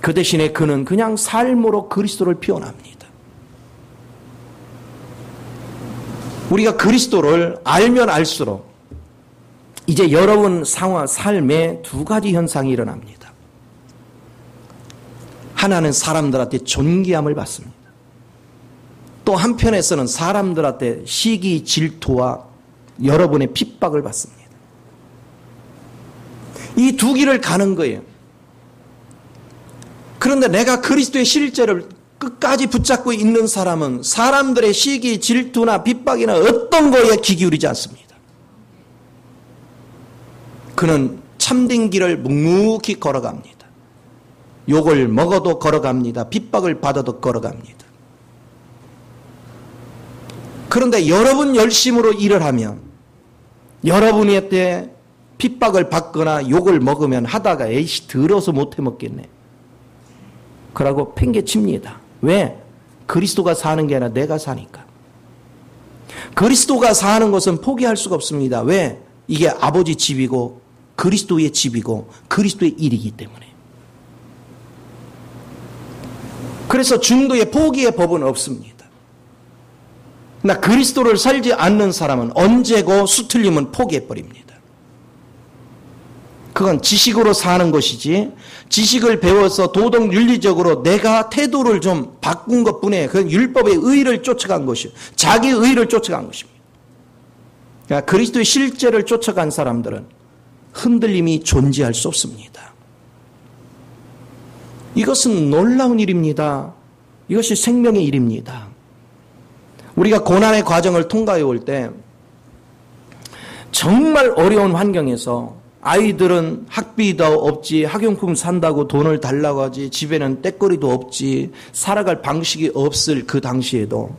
그 대신에 그는 그냥 삶으로 그리스도를 표현합니다. 우리가 그리스도를 알면 알수록 이제 여러분 상황, 삶에 두 가지 현상이 일어납니다. 하나는 사람들한테 존귀함을 받습니다. 또 한편에서는 사람들한테 시기, 질투와 여러분의 핍박을 받습니다. 이 두 길을 가는 거예요. 그런데 내가 그리스도의 실제를 끝까지 붙잡고 있는 사람은 사람들의 시기, 질투나 핍박이나 어떤 거에 귀 기울이지 않습니다. 그는 참된 길을 묵묵히 걸어갑니다. 욕을 먹어도 걸어갑니다. 핍박을 받아도 걸어갑니다. 그런데 여러분 열심으로 일을 하면, 여러분한테 핍박을 받거나 욕을 먹으면 하다가 에이씨 더러워서 못해 먹겠네, 그러고 팽개칩니다. 왜? 그리스도가 사는 게 아니라 내가 사니까. 그리스도가 사는 것은 포기할 수가 없습니다. 왜? 이게 아버지 집이고 그리스도의 집이고 그리스도의 일이기 때문에. 그래서 중도의 포기의 법은 없습니다. 나 그리스도를 살지 않는 사람은 언제고 수틀림은 포기해버립니다. 그건 지식으로 사는 것이지, 지식을 배워서 도덕 윤리적으로 내가 태도를 좀 바꾼 것뿐이에요. 그건 율법의 의의를 쫓아간 것이에요. 자기 의의를 쫓아간 것입니다. 그러니까 그리스도의 실제를 쫓아간 사람들은 흔들림이 존재할 수 없습니다. 이것은 놀라운 일입니다. 이것이 생명의 일입니다. 우리가 고난의 과정을 통과해 올 때 정말 어려운 환경에서 아이들은 학비도 없지, 학용품 산다고 돈을 달라고 하지, 집에는 떼거리도 없지, 살아갈 방식이 없을 그 당시에도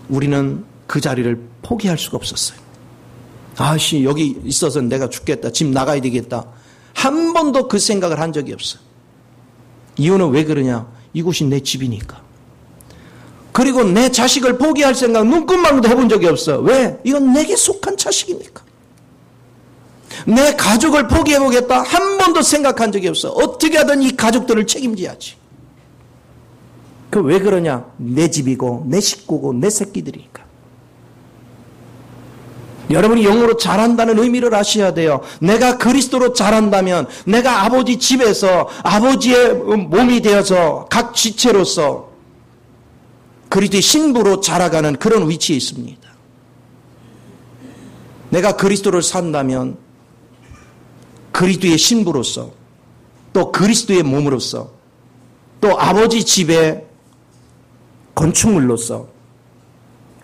우리는 그 자리를 포기할 수가 없었어요. 아씨, 여기 있어서 내가 죽겠다, 집 나가야 되겠다, 한 번도 그 생각을 한 적이 없어요. 이유는 왜 그러냐? 이곳이 내 집이니까. 그리고 내 자식을 포기할 생각 눈금망도 해본 적이 없어. 왜? 이건 내게 속한 자식이니까. 내 가족을 포기해보겠다 한 번도 생각한 적이 없어. 어떻게 하든 이 가족들을 책임져야지. 그 왜 그러냐? 내 집이고 내 식구고 내 새끼들이니까. 여러분이 영으로 자란다는 의미를 아셔야 돼요. 내가 그리스도로 자란다면 내가 아버지 집에서 아버지의 몸이 되어서 각 지체로서 그리스도의 신부로 자라가는 그런 위치에 있습니다. 내가 그리스도를 산다면 그리스도의 신부로서, 또 그리스도의 몸으로서, 또 아버지 집의 건축물로서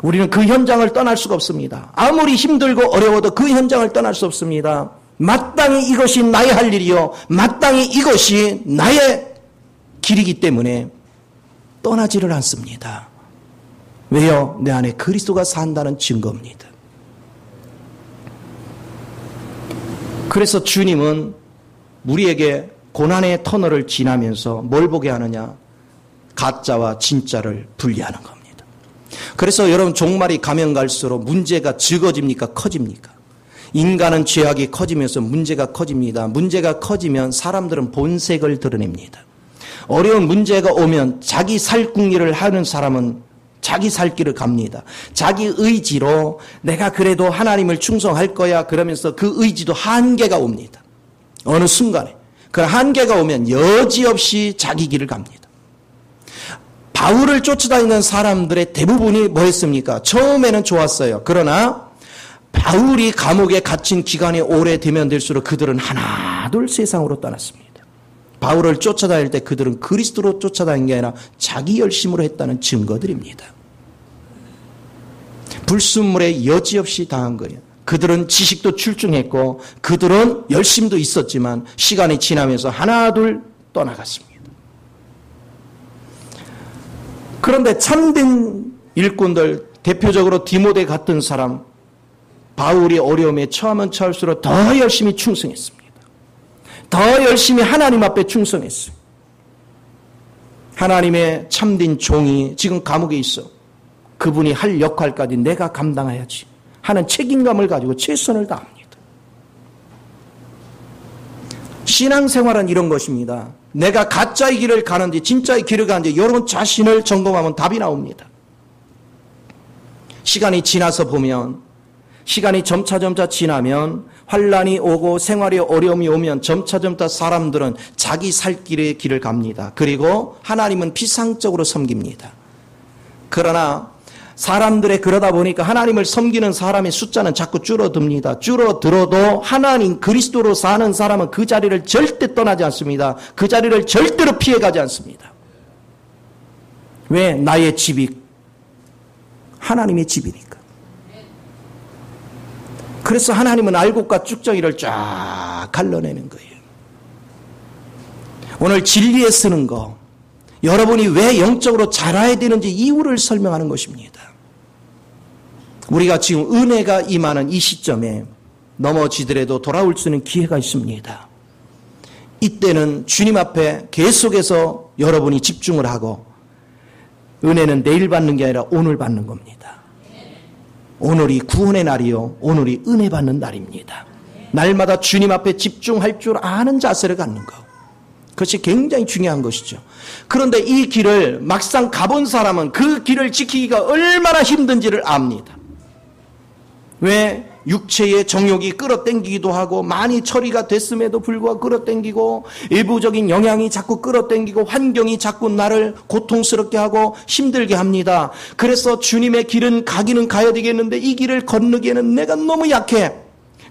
우리는 그 현장을 떠날 수가 없습니다. 아무리 힘들고 어려워도 그 현장을 떠날 수 없습니다. 마땅히 이것이 나의 할 일이요, 마땅히 이것이 나의 길이기 때문에 떠나지를 않습니다. 왜요? 내 안에 그리스도가 산다는 증거입니다. 그래서 주님은 우리에게 고난의 터널을 지나면서 뭘 보게 하느냐? 가짜와 진짜를 분리하는 겁니다. 그래서 여러분, 종말이 가면 갈수록 문제가 적어집니까? 커집니까? 인간은 죄악이 커지면서 문제가 커집니다. 문제가 커지면 사람들은 본색을 드러냅니다. 어려운 문제가 오면 자기 살궁리를 하는 사람은 자기 살 길을 갑니다. 자기 의지로 내가 그래도 하나님을 충성할 거야 그러면서 그 의지도 한계가 옵니다. 어느 순간에 그 한계가 오면 여지없이 자기 길을 갑니다. 바울을 쫓아다니는 사람들의 대부분이 뭐 했습니까? 처음에는 좋았어요. 그러나 바울이 감옥에 갇힌 기간이 오래되면 될수록 그들은 하나둘 세상으로 떠났습니다. 바울을 쫓아다닐 때 그들은 그리스도로 쫓아다닌 게 아니라 자기 열심으로 했다는 증거들입니다. 불순물에 여지없이 당한 거예요. 그들은 지식도 출중했고 그들은 열심도 있었지만 시간이 지나면서 하나둘 떠나갔습니다. 그런데 참된 일꾼들, 대표적으로 디모데 같은 사람, 바울이 어려움에 처하면 처할수록 더 열심히 충성했습니다. 더 열심히 하나님 앞에 충성했어요. 하나님의 참된 종이 지금 감옥에 있어. 그분이 할 역할까지 내가 감당해야지 하는 책임감을 가지고 최선을 다합니다. 신앙생활은 이런 것입니다. 내가 가짜의 길을 가는지 진짜의 길을 가는지 여러분 자신을 점검하면 답이 나옵니다. 시간이 지나서 보면, 시간이 점차 지나면, 환란이 오고 생활에 어려움이 오면 점차 사람들은 자기 살 길의 길을 갑니다. 그리고 하나님은 비상적으로 섬깁니다. 그러나 사람들의 그러다 보니까 하나님을 섬기는 사람의 숫자는 자꾸 줄어듭니다. 줄어들어도 하나님 그리스도로 사는 사람은 그 자리를 절대 떠나지 않습니다. 그 자리를 절대로 피해가지 않습니다. 왜? 나의 집이 하나님의 집이니까. 그래서 하나님은 알곡과 쭉정이를 쫙 갈라내는 거예요. 오늘 진리에 쓰는 거, 여러분이 왜 영적으로 자라야 되는지 이유를 설명하는 것입니다. 우리가 지금 은혜가 임하는 이 시점에 넘어지더라도 돌아올 수 있는 기회가 있습니다. 이때는 주님 앞에 계속해서 여러분이 집중을 하고, 은혜는 내일 받는 게 아니라 오늘 받는 겁니다. 오늘이 구원의 날이요, 오늘이 은혜 받는 날입니다. 날마다 주님 앞에 집중할 줄 아는 자세를 갖는 것, 그것이 굉장히 중요한 것이죠. 그런데 이 길을 막상 가본 사람은 그 길을 지키기가 얼마나 힘든지를 압니다. 왜? 육체의 정욕이 끌어당기기도 하고, 많이 처리가 됐음에도 불구하고 끌어당기고, 일부적인 영향이 자꾸 끌어당기고, 환경이 자꾸 나를 고통스럽게 하고 힘들게 합니다. 그래서 주님의 길은 가기는 가야 되겠는데 이 길을 건너기에는 내가 너무 약해.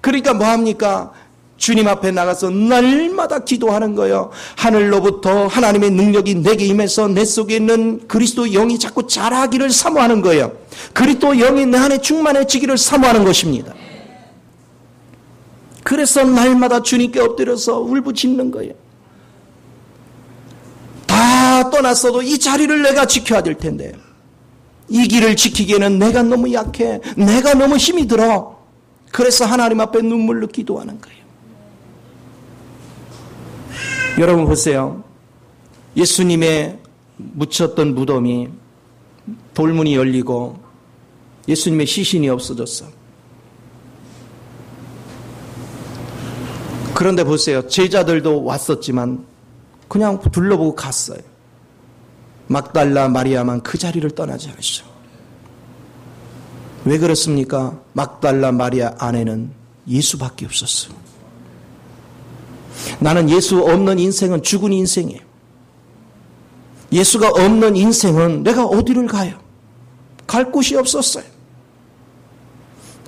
그러니까 뭐합니까? 주님 앞에 나가서 날마다 기도하는 거예요. 하늘로부터 하나님의 능력이 내게 임해서 내 속에 있는 그리스도 영이 자꾸 자라기를 사모하는 거예요. 그리스도 영이 내 안에 충만해지기를 사모하는 것입니다. 그래서 날마다 주님께 엎드려서 울부짖는 거예요. 다 떠났어도 이 자리를 내가 지켜야 될 텐데, 이 길을 지키기에는 내가 너무 약해, 내가 너무 힘이 들어. 그래서 하나님 앞에 눈물로 기도하는 거예요. 여러분 보세요. 예수님의 묻혔던 무덤이 돌문이 열리고 예수님의 시신이 없어졌어. 그런데 보세요. 제자들도 왔었지만 그냥 둘러보고 갔어요. 막달라 마리아만 그 자리를 떠나지 않으시죠. 왜 그렇습니까? 막달라 마리아 안에는 예수밖에 없었어요. 나는 예수 없는 인생은 죽은 인생이에요. 예수가 없는 인생은 내가 어디를 가요? 갈 곳이 없었어요.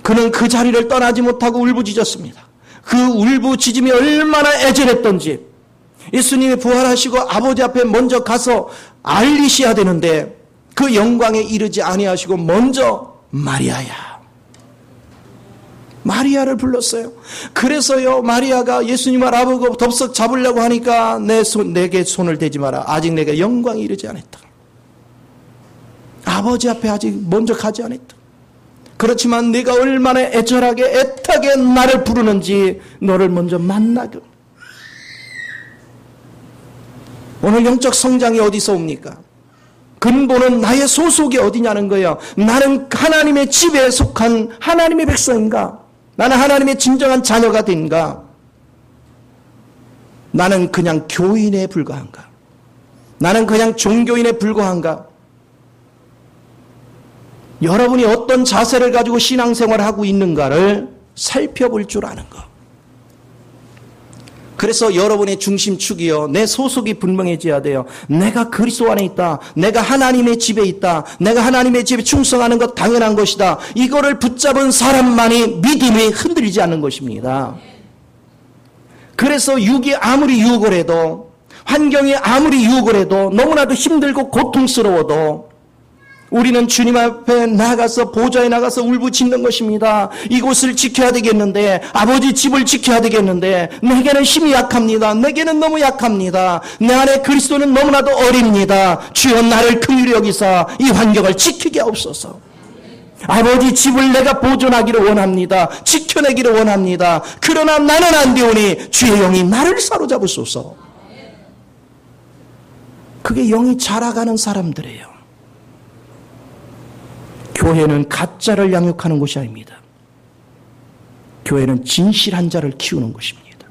그는 그 자리를 떠나지 못하고 울부짖었습니다. 그 울부짖음이 얼마나 애절했던지, 예수님이 부활하시고 아버지 앞에 먼저 가서 알리셔야 되는데 그 영광에 이르지 아니하시고 먼저 마리아야, 마리아를 불렀어요. 그래서요, 마리아가 예수님을 아버고 덥석 잡으려고 하니까 내게 손을 대지 마라. 아직 내게 영광이 이르지 않았다. 아버지 앞에 아직 먼저 가지 않았다. 그렇지만 네가 얼마나 애절하게 애타게 나를 부르는지 너를 먼저 만나고. 오늘 영적 성장이 어디서 옵니까? 근본은 나의 소속이 어디냐는 거예요. 나는 하나님의 집에 속한 하나님의 백성인가? 나는 하나님의 진정한 자녀가 된가? 나는 그냥 교인에 불과한가? 나는 그냥 종교인에 불과한가? 여러분이 어떤 자세를 가지고 신앙생활을 하고 있는가를 살펴볼 줄 아는 것. 그래서 여러분의 중심축이요, 내 소속이 분명해져야 돼요. 내가 그리스도 안에 있다. 내가 하나님의 집에 있다. 내가 하나님의 집에 충성하는 것 당연한 것이다. 이거를 붙잡은 사람만이 믿음이 흔들리지 않는 것입니다. 그래서 육이 아무리 유혹을 해도, 환경이 아무리 유혹을 해도, 너무나도 힘들고 고통스러워도 우리는 주님 앞에 나가서 보좌에 나가서 울부짖는 것입니다. 이곳을 지켜야 되겠는데, 아버지 집을 지켜야 되겠는데, 내게는 힘이 약합니다. 내게는 너무 약합니다. 내 안에 그리스도는 너무나도 어립니다. 주여 나를 긍휼히 여기사 이 환경을 지키게 하옵소서. 아버지 집을 내가 보존하기를 원합니다. 지켜내기를 원합니다. 그러나 나는 안 되오니 주의 영이 나를 사로잡으소서. 그게 영이 자라가는 사람들이에요. 교회는 가짜를 양육하는 곳이 아닙니다. 교회는 진실한 자를 키우는 것입니다.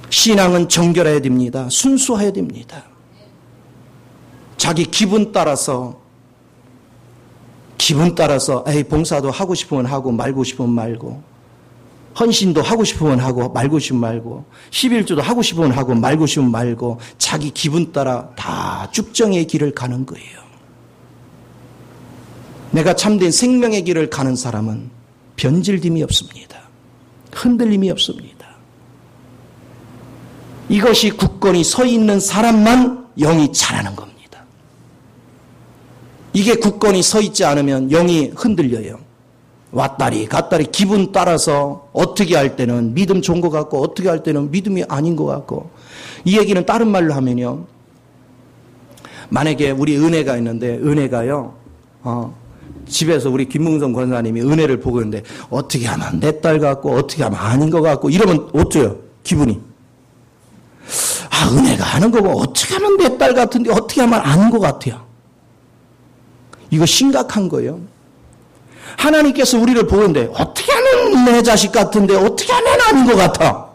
신앙은 정결해야 됩니다. 순수해야 됩니다. 자기 기분 따라서 봉사도 하고 싶으면 하고 말고 싶으면 말고, 헌신도 하고 싶으면 하고 말고 싶으면 말고, 11조도 하고 싶으면 하고 말고 싶으면 말고, 자기 기분 따라 다 쭉정의 길을 가는 거예요. 내가 참된 생명의 길을 가는 사람은 변질됨이 없습니다. 흔들림이 없습니다. 이것이 굳건히 서 있는 사람만 영이 자라는 겁니다. 이게 굳건히 서 있지 않으면 영이 흔들려요. 왔다리 갔다리 기분 따라서 어떻게 할 때는 믿음 좋은 것 같고 어떻게 할 때는 믿음이 아닌 것 같고. 이 얘기는 다른 말로 하면요, 만약에 우리 은혜가 있는데 은혜가요 집에서 우리 김문성 권사님이 은혜를 보고 있는데 어떻게 하면 내 딸 같고 어떻게 하면 아닌 것 같고 이러면 어때요? 기분이. 은혜가 하는 거고 어떻게 하면 내 딸 같은데 어떻게 하면 아닌 것 같아요. 이거 심각한 거예요. 하나님께서 우리를 보는데 어떻게 하면 내 자식 같은데 어떻게 하면 아닌 것 같아.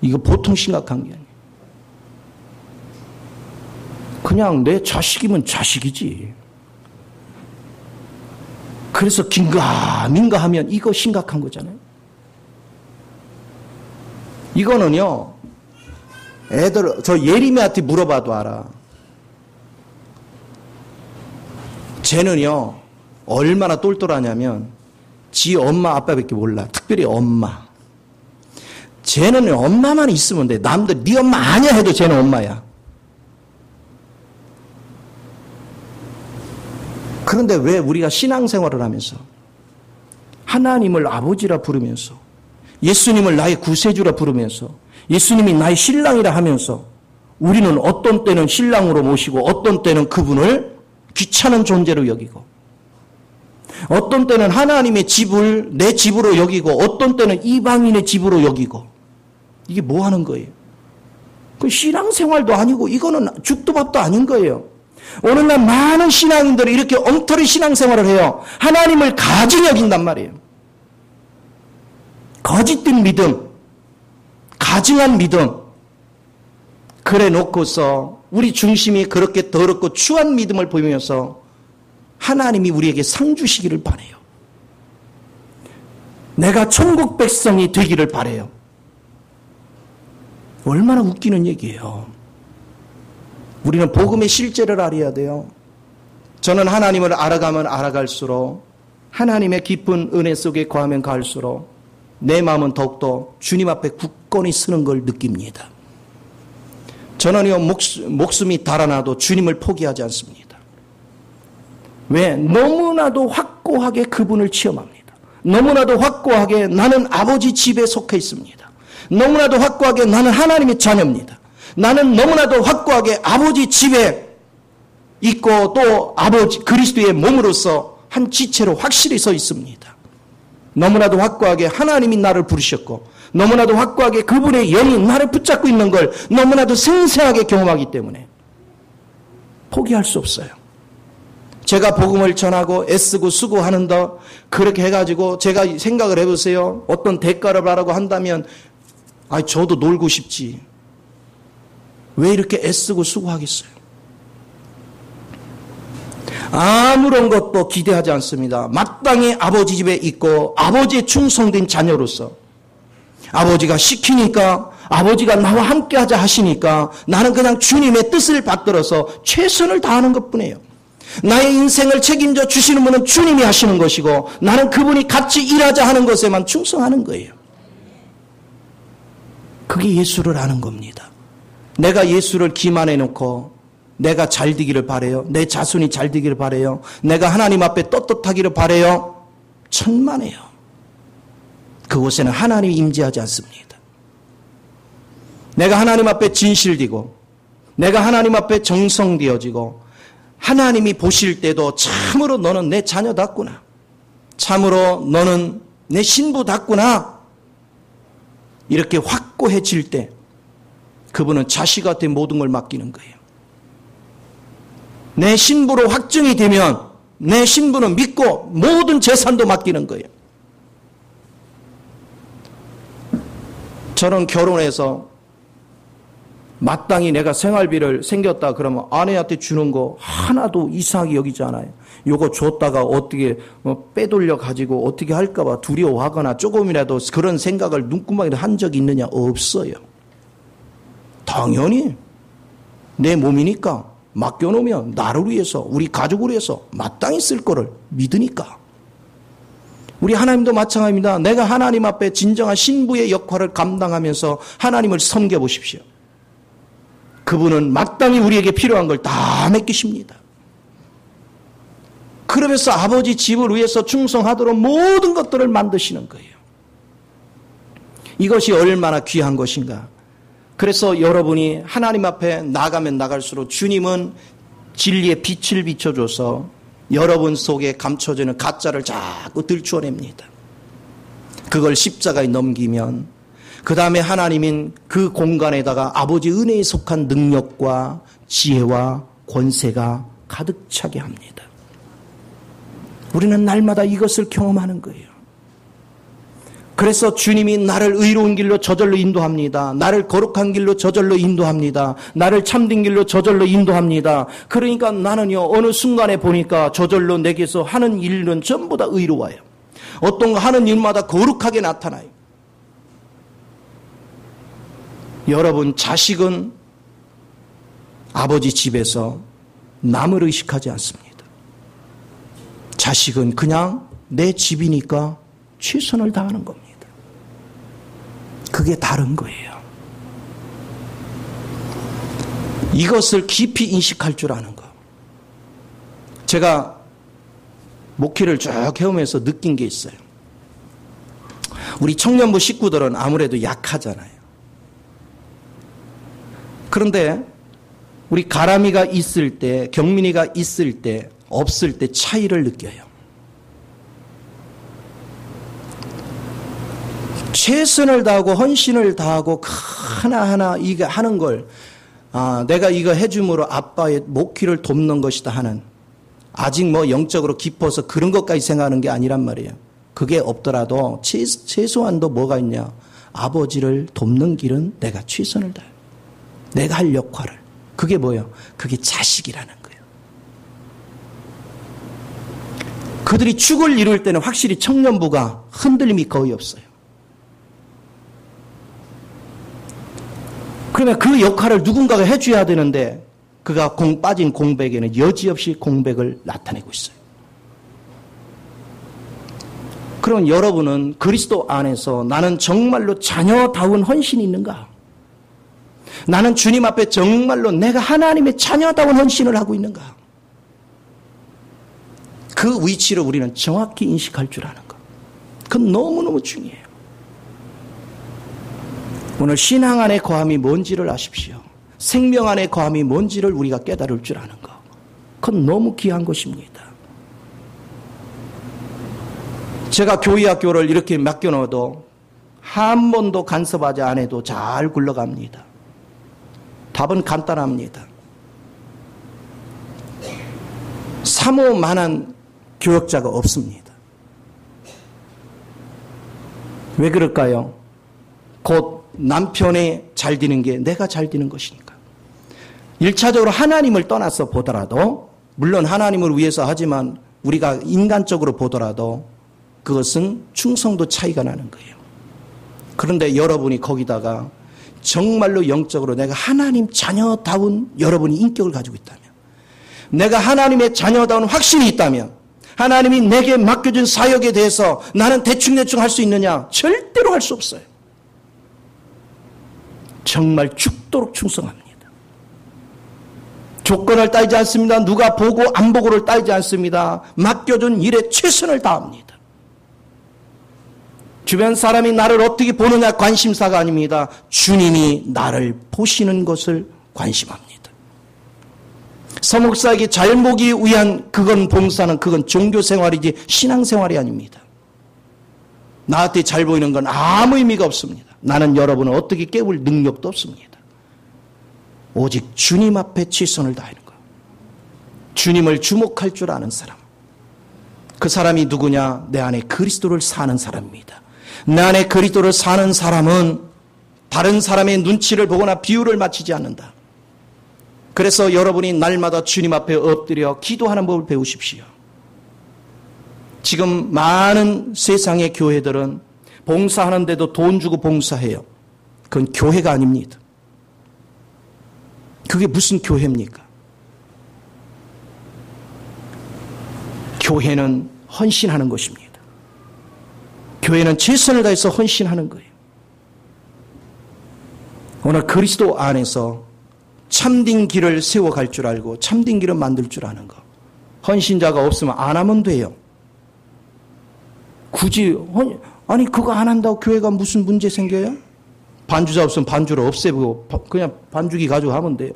이거 보통 심각한 게 아니에요. 그냥 내 자식이면 자식이지. 그래서 긴가민가 하면 이거 심각한 거잖아요. 이거는요, 저 예림이한테 물어봐도 알아. 쟤는요, 얼마나 똘똘하냐면, 지 엄마 아빠밖에 몰라. 특별히 엄마. 쟤는 엄마만 있으면 돼. 남들, 네 엄마 아니야 해도 쟤는 엄마야. 그런데 왜 우리가 신앙생활을 하면서 하나님을 아버지라 부르면서 예수님을 나의 구세주라 부르면서 예수님이 나의 신랑이라 하면서 우리는 어떤 때는 신랑으로 모시고 어떤 때는 그분을 귀찮은 존재로 여기고 어떤 때는 하나님의 집을 내 집으로 여기고 어떤 때는 이방인의 집으로 여기고 이게 뭐 하는 거예요? 그 신앙생활도 아니고 이거는 죽도 밥도 아닌 거예요. 오늘날 많은 신앙인들이 이렇게 엉터리 신앙생활을 해요. 하나님을 가증 여긴단 말이에요. 거짓된 믿음, 가증한 믿음. 그래 놓고서 우리 중심이 그렇게 더럽고 추한 믿음을 보이면서 하나님이 우리에게 상 주시기를 바라요. 내가 천국 백성이 되기를 바라요. 얼마나 웃기는 얘기예요. 우리는 복음의 실제를 알아야 돼요. 저는 하나님을 알아가면 알아갈수록 하나님의 깊은 은혜 속에 거하면 갈수록 내 마음은 더욱더 주님 앞에 굳건히 서는 걸 느낍니다. 저는요, 목숨이 달아나도 주님을 포기하지 않습니다. 왜? 너무나도 확고하게 그분을 체험합니다. 너무나도 확고하게 나는 아버지 집에 속해 있습니다. 너무나도 확고하게 나는 하나님의 자녀입니다. 나는 너무나도 확고하게 아버지 집에 있고 또 아버지 그리스도의 몸으로서 한 지체로 확실히 서 있습니다. 너무나도 확고하게 하나님이 나를 부르셨고 너무나도 확고하게 그분의 영이 나를 붙잡고 있는 걸 너무나도 생생하게 경험하기 때문에 포기할 수 없어요. 제가 복음을 전하고 애쓰고 수고하는 더 그렇게 해가지고 제가 생각을 해보세요. 어떤 대가를 바라고 한다면 저도 놀고 싶지. 왜 이렇게 애쓰고 수고하겠어요? 아무런 것도 기대하지 않습니다. 마땅히 아버지 집에 있고 아버지의 충성된 자녀로서 아버지가 시키니까 아버지가 나와 함께하자 하시니까 나는 그냥 주님의 뜻을 받들어서 최선을 다하는 것뿐이에요. 나의 인생을 책임져 주시는 분은 주님이 하시는 것이고 나는 그분이 같이 일하자 하는 것에만 충성하는 거예요. 그게 예수를 아는 겁니다. 내가 예수를 기만해 놓고 내가 잘 되기를 바라요. 내 자손이 잘 되기를 바라요. 내가 하나님 앞에 떳떳하기를 바라요. 천만에요. 그곳에는 하나님이 임재하지 않습니다. 내가 하나님 앞에 진실되고 내가 하나님 앞에 정성되어지고 하나님이 보실 때도 참으로 너는 내 자녀답구나. 참으로 너는 내 신부답구나. 이렇게 확고해질 때 그분은 자식한테 모든 걸 맡기는 거예요. 내 신부로 확정이 되면 내 신부는 믿고 모든 재산도 맡기는 거예요. 저는 결혼해서 마땅히 내가 생활비를 생겼다 그러면 아내한테 주는 거 하나도 이상하게 여기지 않아요. 요거 줬다가 어떻게 빼돌려 가지고 어떻게 할까 봐 두려워하거나 조금이라도 그런 생각을 눈구멍에 한 적이 있느냐? 없어요. 당연히 내 몸이니까 맡겨놓으면 나를 위해서 우리 가족을 위해서 마땅히 쓸 거를 믿으니까. 우리 하나님도 마찬가지입니다. 내가 하나님 앞에 진정한 신부의 역할을 감당하면서 하나님을 섬겨보십시오. 그분은 마땅히 우리에게 필요한 걸 다 맡기십니다. 그러면서 아버지 집을 위해서 충성하도록 모든 것들을 만드시는 거예요. 이것이 얼마나 귀한 것인가. 그래서 여러분이 하나님 앞에 나가면 나갈수록 주님은 진리의 빛을 비춰줘서 여러분 속에 감춰지는 가짜를 자꾸 들추어냅니다. 그걸 십자가에 넘기면 그 다음에 하나님인 그 공간에다가 아버지 은혜에 속한 능력과 지혜와 권세가 가득 차게 합니다. 우리는 날마다 이것을 경험하는 거예요. 그래서 주님이 나를 의로운 길로 저절로 인도합니다. 나를 거룩한 길로 저절로 인도합니다. 나를 참된 길로 저절로 인도합니다. 그러니까 나는요, 어느 순간에 보니까 저절로 내게서 하는 일은 전부 다 의로워요. 어떤 거 하는 일마다 거룩하게 나타나요. 여러분, 자식은 아버지 집에서 남을 의식하지 않습니다. 자식은 그냥 내 집이니까 최선을 다하는 겁니다. 그게 다른 거예요. 이것을 깊이 인식할 줄 아는 거. 제가 목회를 쭉 해오면서 느낀 게 있어요. 우리 청년부 식구들은 아무래도 약하잖아요. 그런데 우리 가람이가 있을 때, 경민이가 있을 때, 없을 때 차이를 느껴요. 최선을 다하고 헌신을 다하고 하나하나 이게 하는 걸 내가 이거 해줌으로 아빠의 목회를 돕는 것이다 하는, 아직 뭐 영적으로 깊어서 그런 것까지 생각하는 게 아니란 말이에요. 그게 없더라도 최소한도 뭐가 있냐, 아버지를 돕는 길은 내가 최선을 다해. 내가 할 역할을. 그게 뭐예요? 그게 자식이라는 거예요. 그들이 축을 이룰 때는 확실히 청년부가 흔들림이 거의 없어요. 그러면 그 역할을 누군가가 해줘야 되는데 그가 빠진 공백에는 여지없이 공백을 나타내고 있어요. 그럼 여러분은 그리스도 안에서 나는 정말로 자녀다운 헌신이 있는가? 나는 주님 앞에 정말로 내가 하나님의 자녀다운 헌신을 하고 있는가? 그 위치를 우리는 정확히 인식할 줄 아는 것. 그건 너무너무 중요해요. 오늘 신앙 안의 거함이 뭔지를 아십시오. 생명 안의 거함이 뭔지를 우리가 깨달을 줄 아는 것. 그건 너무 귀한 것입니다. 제가 교회 학교를 이렇게 맡겨놓아도 한 번도 간섭하지 않아도 잘 굴러갑니다. 답은 간단합니다. 사모만한 교역자가 없습니다. 왜 그럴까요? 곧 남편이 잘 되는 게 내가 잘 되는 것이니까. 1차적으로 하나님을 떠나서 보더라도, 물론 하나님을 위해서 하지만 우리가 인간적으로 보더라도 그것은 충성도 차이가 나는 거예요. 그런데 여러분이 거기다가 정말로 영적으로 내가 하나님 자녀다운 여러분이 인격을 가지고 있다면, 내가 하나님의 자녀다운 확신이 있다면, 하나님이 내게 맡겨준 사역에 대해서 나는 대충대충 할 수 있느냐? 절대로 할 수 없어요. 정말 죽도록 충성합니다. 조건을 따지지 않습니다. 누가 보고 안 보고를 따지지 않습니다. 맡겨준 일에 최선을 다합니다. 주변 사람이 나를 어떻게 보느냐 관심사가 아닙니다. 주님이 나를 보시는 것을 관심합니다. 서목사에게 잘 보기 위한 그건 봉사는 그건 종교생활이지 신앙생활이 아닙니다. 나한테 잘 보이는 건 아무 의미가 없습니다. 나는 여러분을 어떻게 깨울 능력도 없습니다. 오직 주님 앞에 최선을 다하는 것. 주님을 주목할 줄 아는 사람. 그 사람이 누구냐? 내 안에 그리스도를 사는 사람입니다. 내 안에 그리스도를 사는 사람은 다른 사람의 눈치를 보거나 비율을 맞추지 않는다. 그래서 여러분이 날마다 주님 앞에 엎드려 기도하는 법을 배우십시오. 지금 많은 세상의 교회들은 봉사하는데도 돈 주고 봉사해요. 그건 교회가 아닙니다. 그게 무슨 교회입니까? 교회는 헌신하는 것입니다. 교회는 최선을 다해서 헌신하는 거예요. 오늘 그리스도 안에서 참된 길을 세워갈 줄 알고 참된 길을 만들 줄 아는 거. 헌신자가 없으면 안 하면 돼요. 굳이 아니 그거 안 한다고 교회가 무슨 문제 생겨요? 반주자 없으면 반주를 없애고 그냥 반주기 가지고 하면 돼요.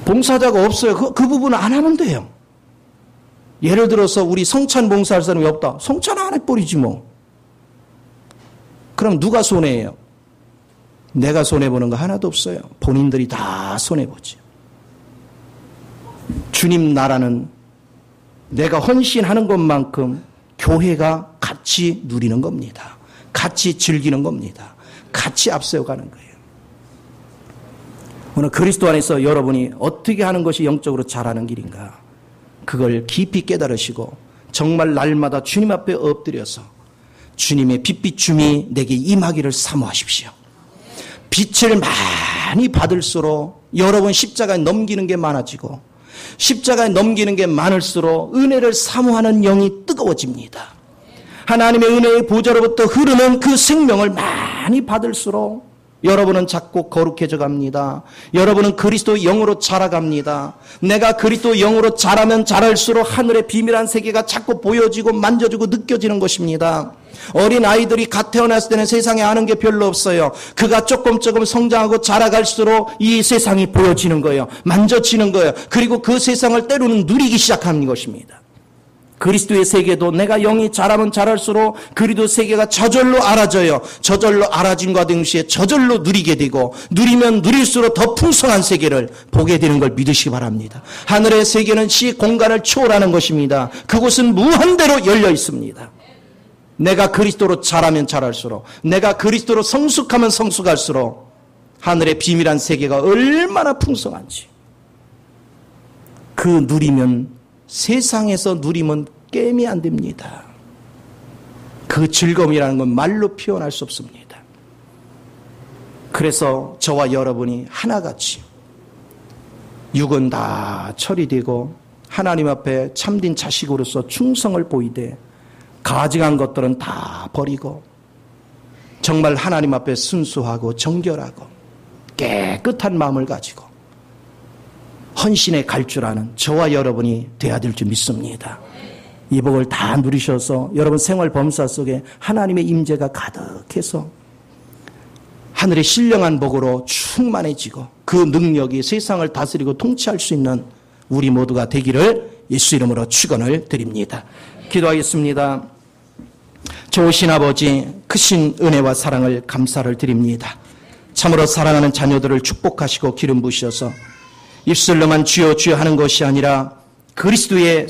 봉사자가 없어요. 그 부분은 안 하면 돼요. 예를 들어서 우리 성찬 봉사할 사람이 없다. 성찬 안 해버리지 뭐. 그럼 누가 손해예요? 내가 손해보는 거 하나도 없어요. 본인들이 다 손해보지. 주님 나라는 내가 헌신하는 것만큼 교회가 같이 누리는 겁니다. 같이 즐기는 겁니다. 같이 앞세워가는 거예요. 오늘 그리스도 안에서 여러분이 어떻게 하는 것이 영적으로 잘하는 길인가? 그걸 깊이 깨달으시고 정말 날마다 주님 앞에 엎드려서 주님의 빛비춤이 내게 임하기를 사모하십시오. 빛을 많이 받을수록 여러분 십자가에 넘기는 게 많아지고 십자가에 넘기는 게 많을수록 은혜를 사모하는 영이 뜨거워집니다. 하나님의 은혜의 보좌로부터 흐르는 그 생명을 많이 받을수록 여러분은 자꾸 거룩해져 갑니다. 여러분은 그리스도 영으로 자라갑니다. 내가 그리스도 영으로 자라면 자랄수록 하늘의 비밀한 세계가 자꾸 보여지고 만져지고 느껴지는 것입니다. 어린 아이들이 갓 태어났을 때는 세상에 아는 게 별로 없어요. 그가 조금 성장하고 자라갈수록 이 세상이 보여지는 거예요. 만져지는 거예요. 그리고 그 세상을 때로는 누리기 시작하는 것입니다. 그리스도의 세계도 내가 영이 자라면 자랄수록 그리스도 세계가 저절로 알아져요. 저절로 알아짐과 동시에 저절로 누리게 되고 누리면 누릴수록 더 풍성한 세계를 보게 되는 걸 믿으시기 바랍니다. 하늘의 세계는 시 공간을 초월하는 것입니다. 그곳은 무한대로 열려 있습니다. 내가 그리스도로 자라면 자랄수록 내가 그리스도로 성숙하면 성숙할수록 하늘의 비밀한 세계가 얼마나 풍성한지 그 누리면 세상에서 누리면 게임이 안 됩니다. 그 즐거움이라는 건 말로 표현할 수 없습니다. 그래서 저와 여러분이 하나같이 육은 다 처리되고 하나님 앞에 참된 자식으로서 충성을 보이되 가증한 것들은 다 버리고 정말 하나님 앞에 순수하고 정결하고 깨끗한 마음을 가지고 헌신에 갈 줄 아는 저와 여러분이 돼야 될 줄 믿습니다. 이 복을 다 누리셔서 여러분 생활 범사 속에 하나님의 임재가 가득해서 하늘의 신령한 복으로 충만해지고 그 능력이 세상을 다스리고 통치할 수 있는 우리 모두가 되기를 예수 이름으로 축원을 드립니다. 기도하겠습니다. 좋으신 아버지, 크신 은혜와 사랑을 감사를 드립니다. 참으로 사랑하는 자녀들을 축복하시고 기름 부으셔서 입술로만 주여 주여 하는 것이 아니라 그리스도의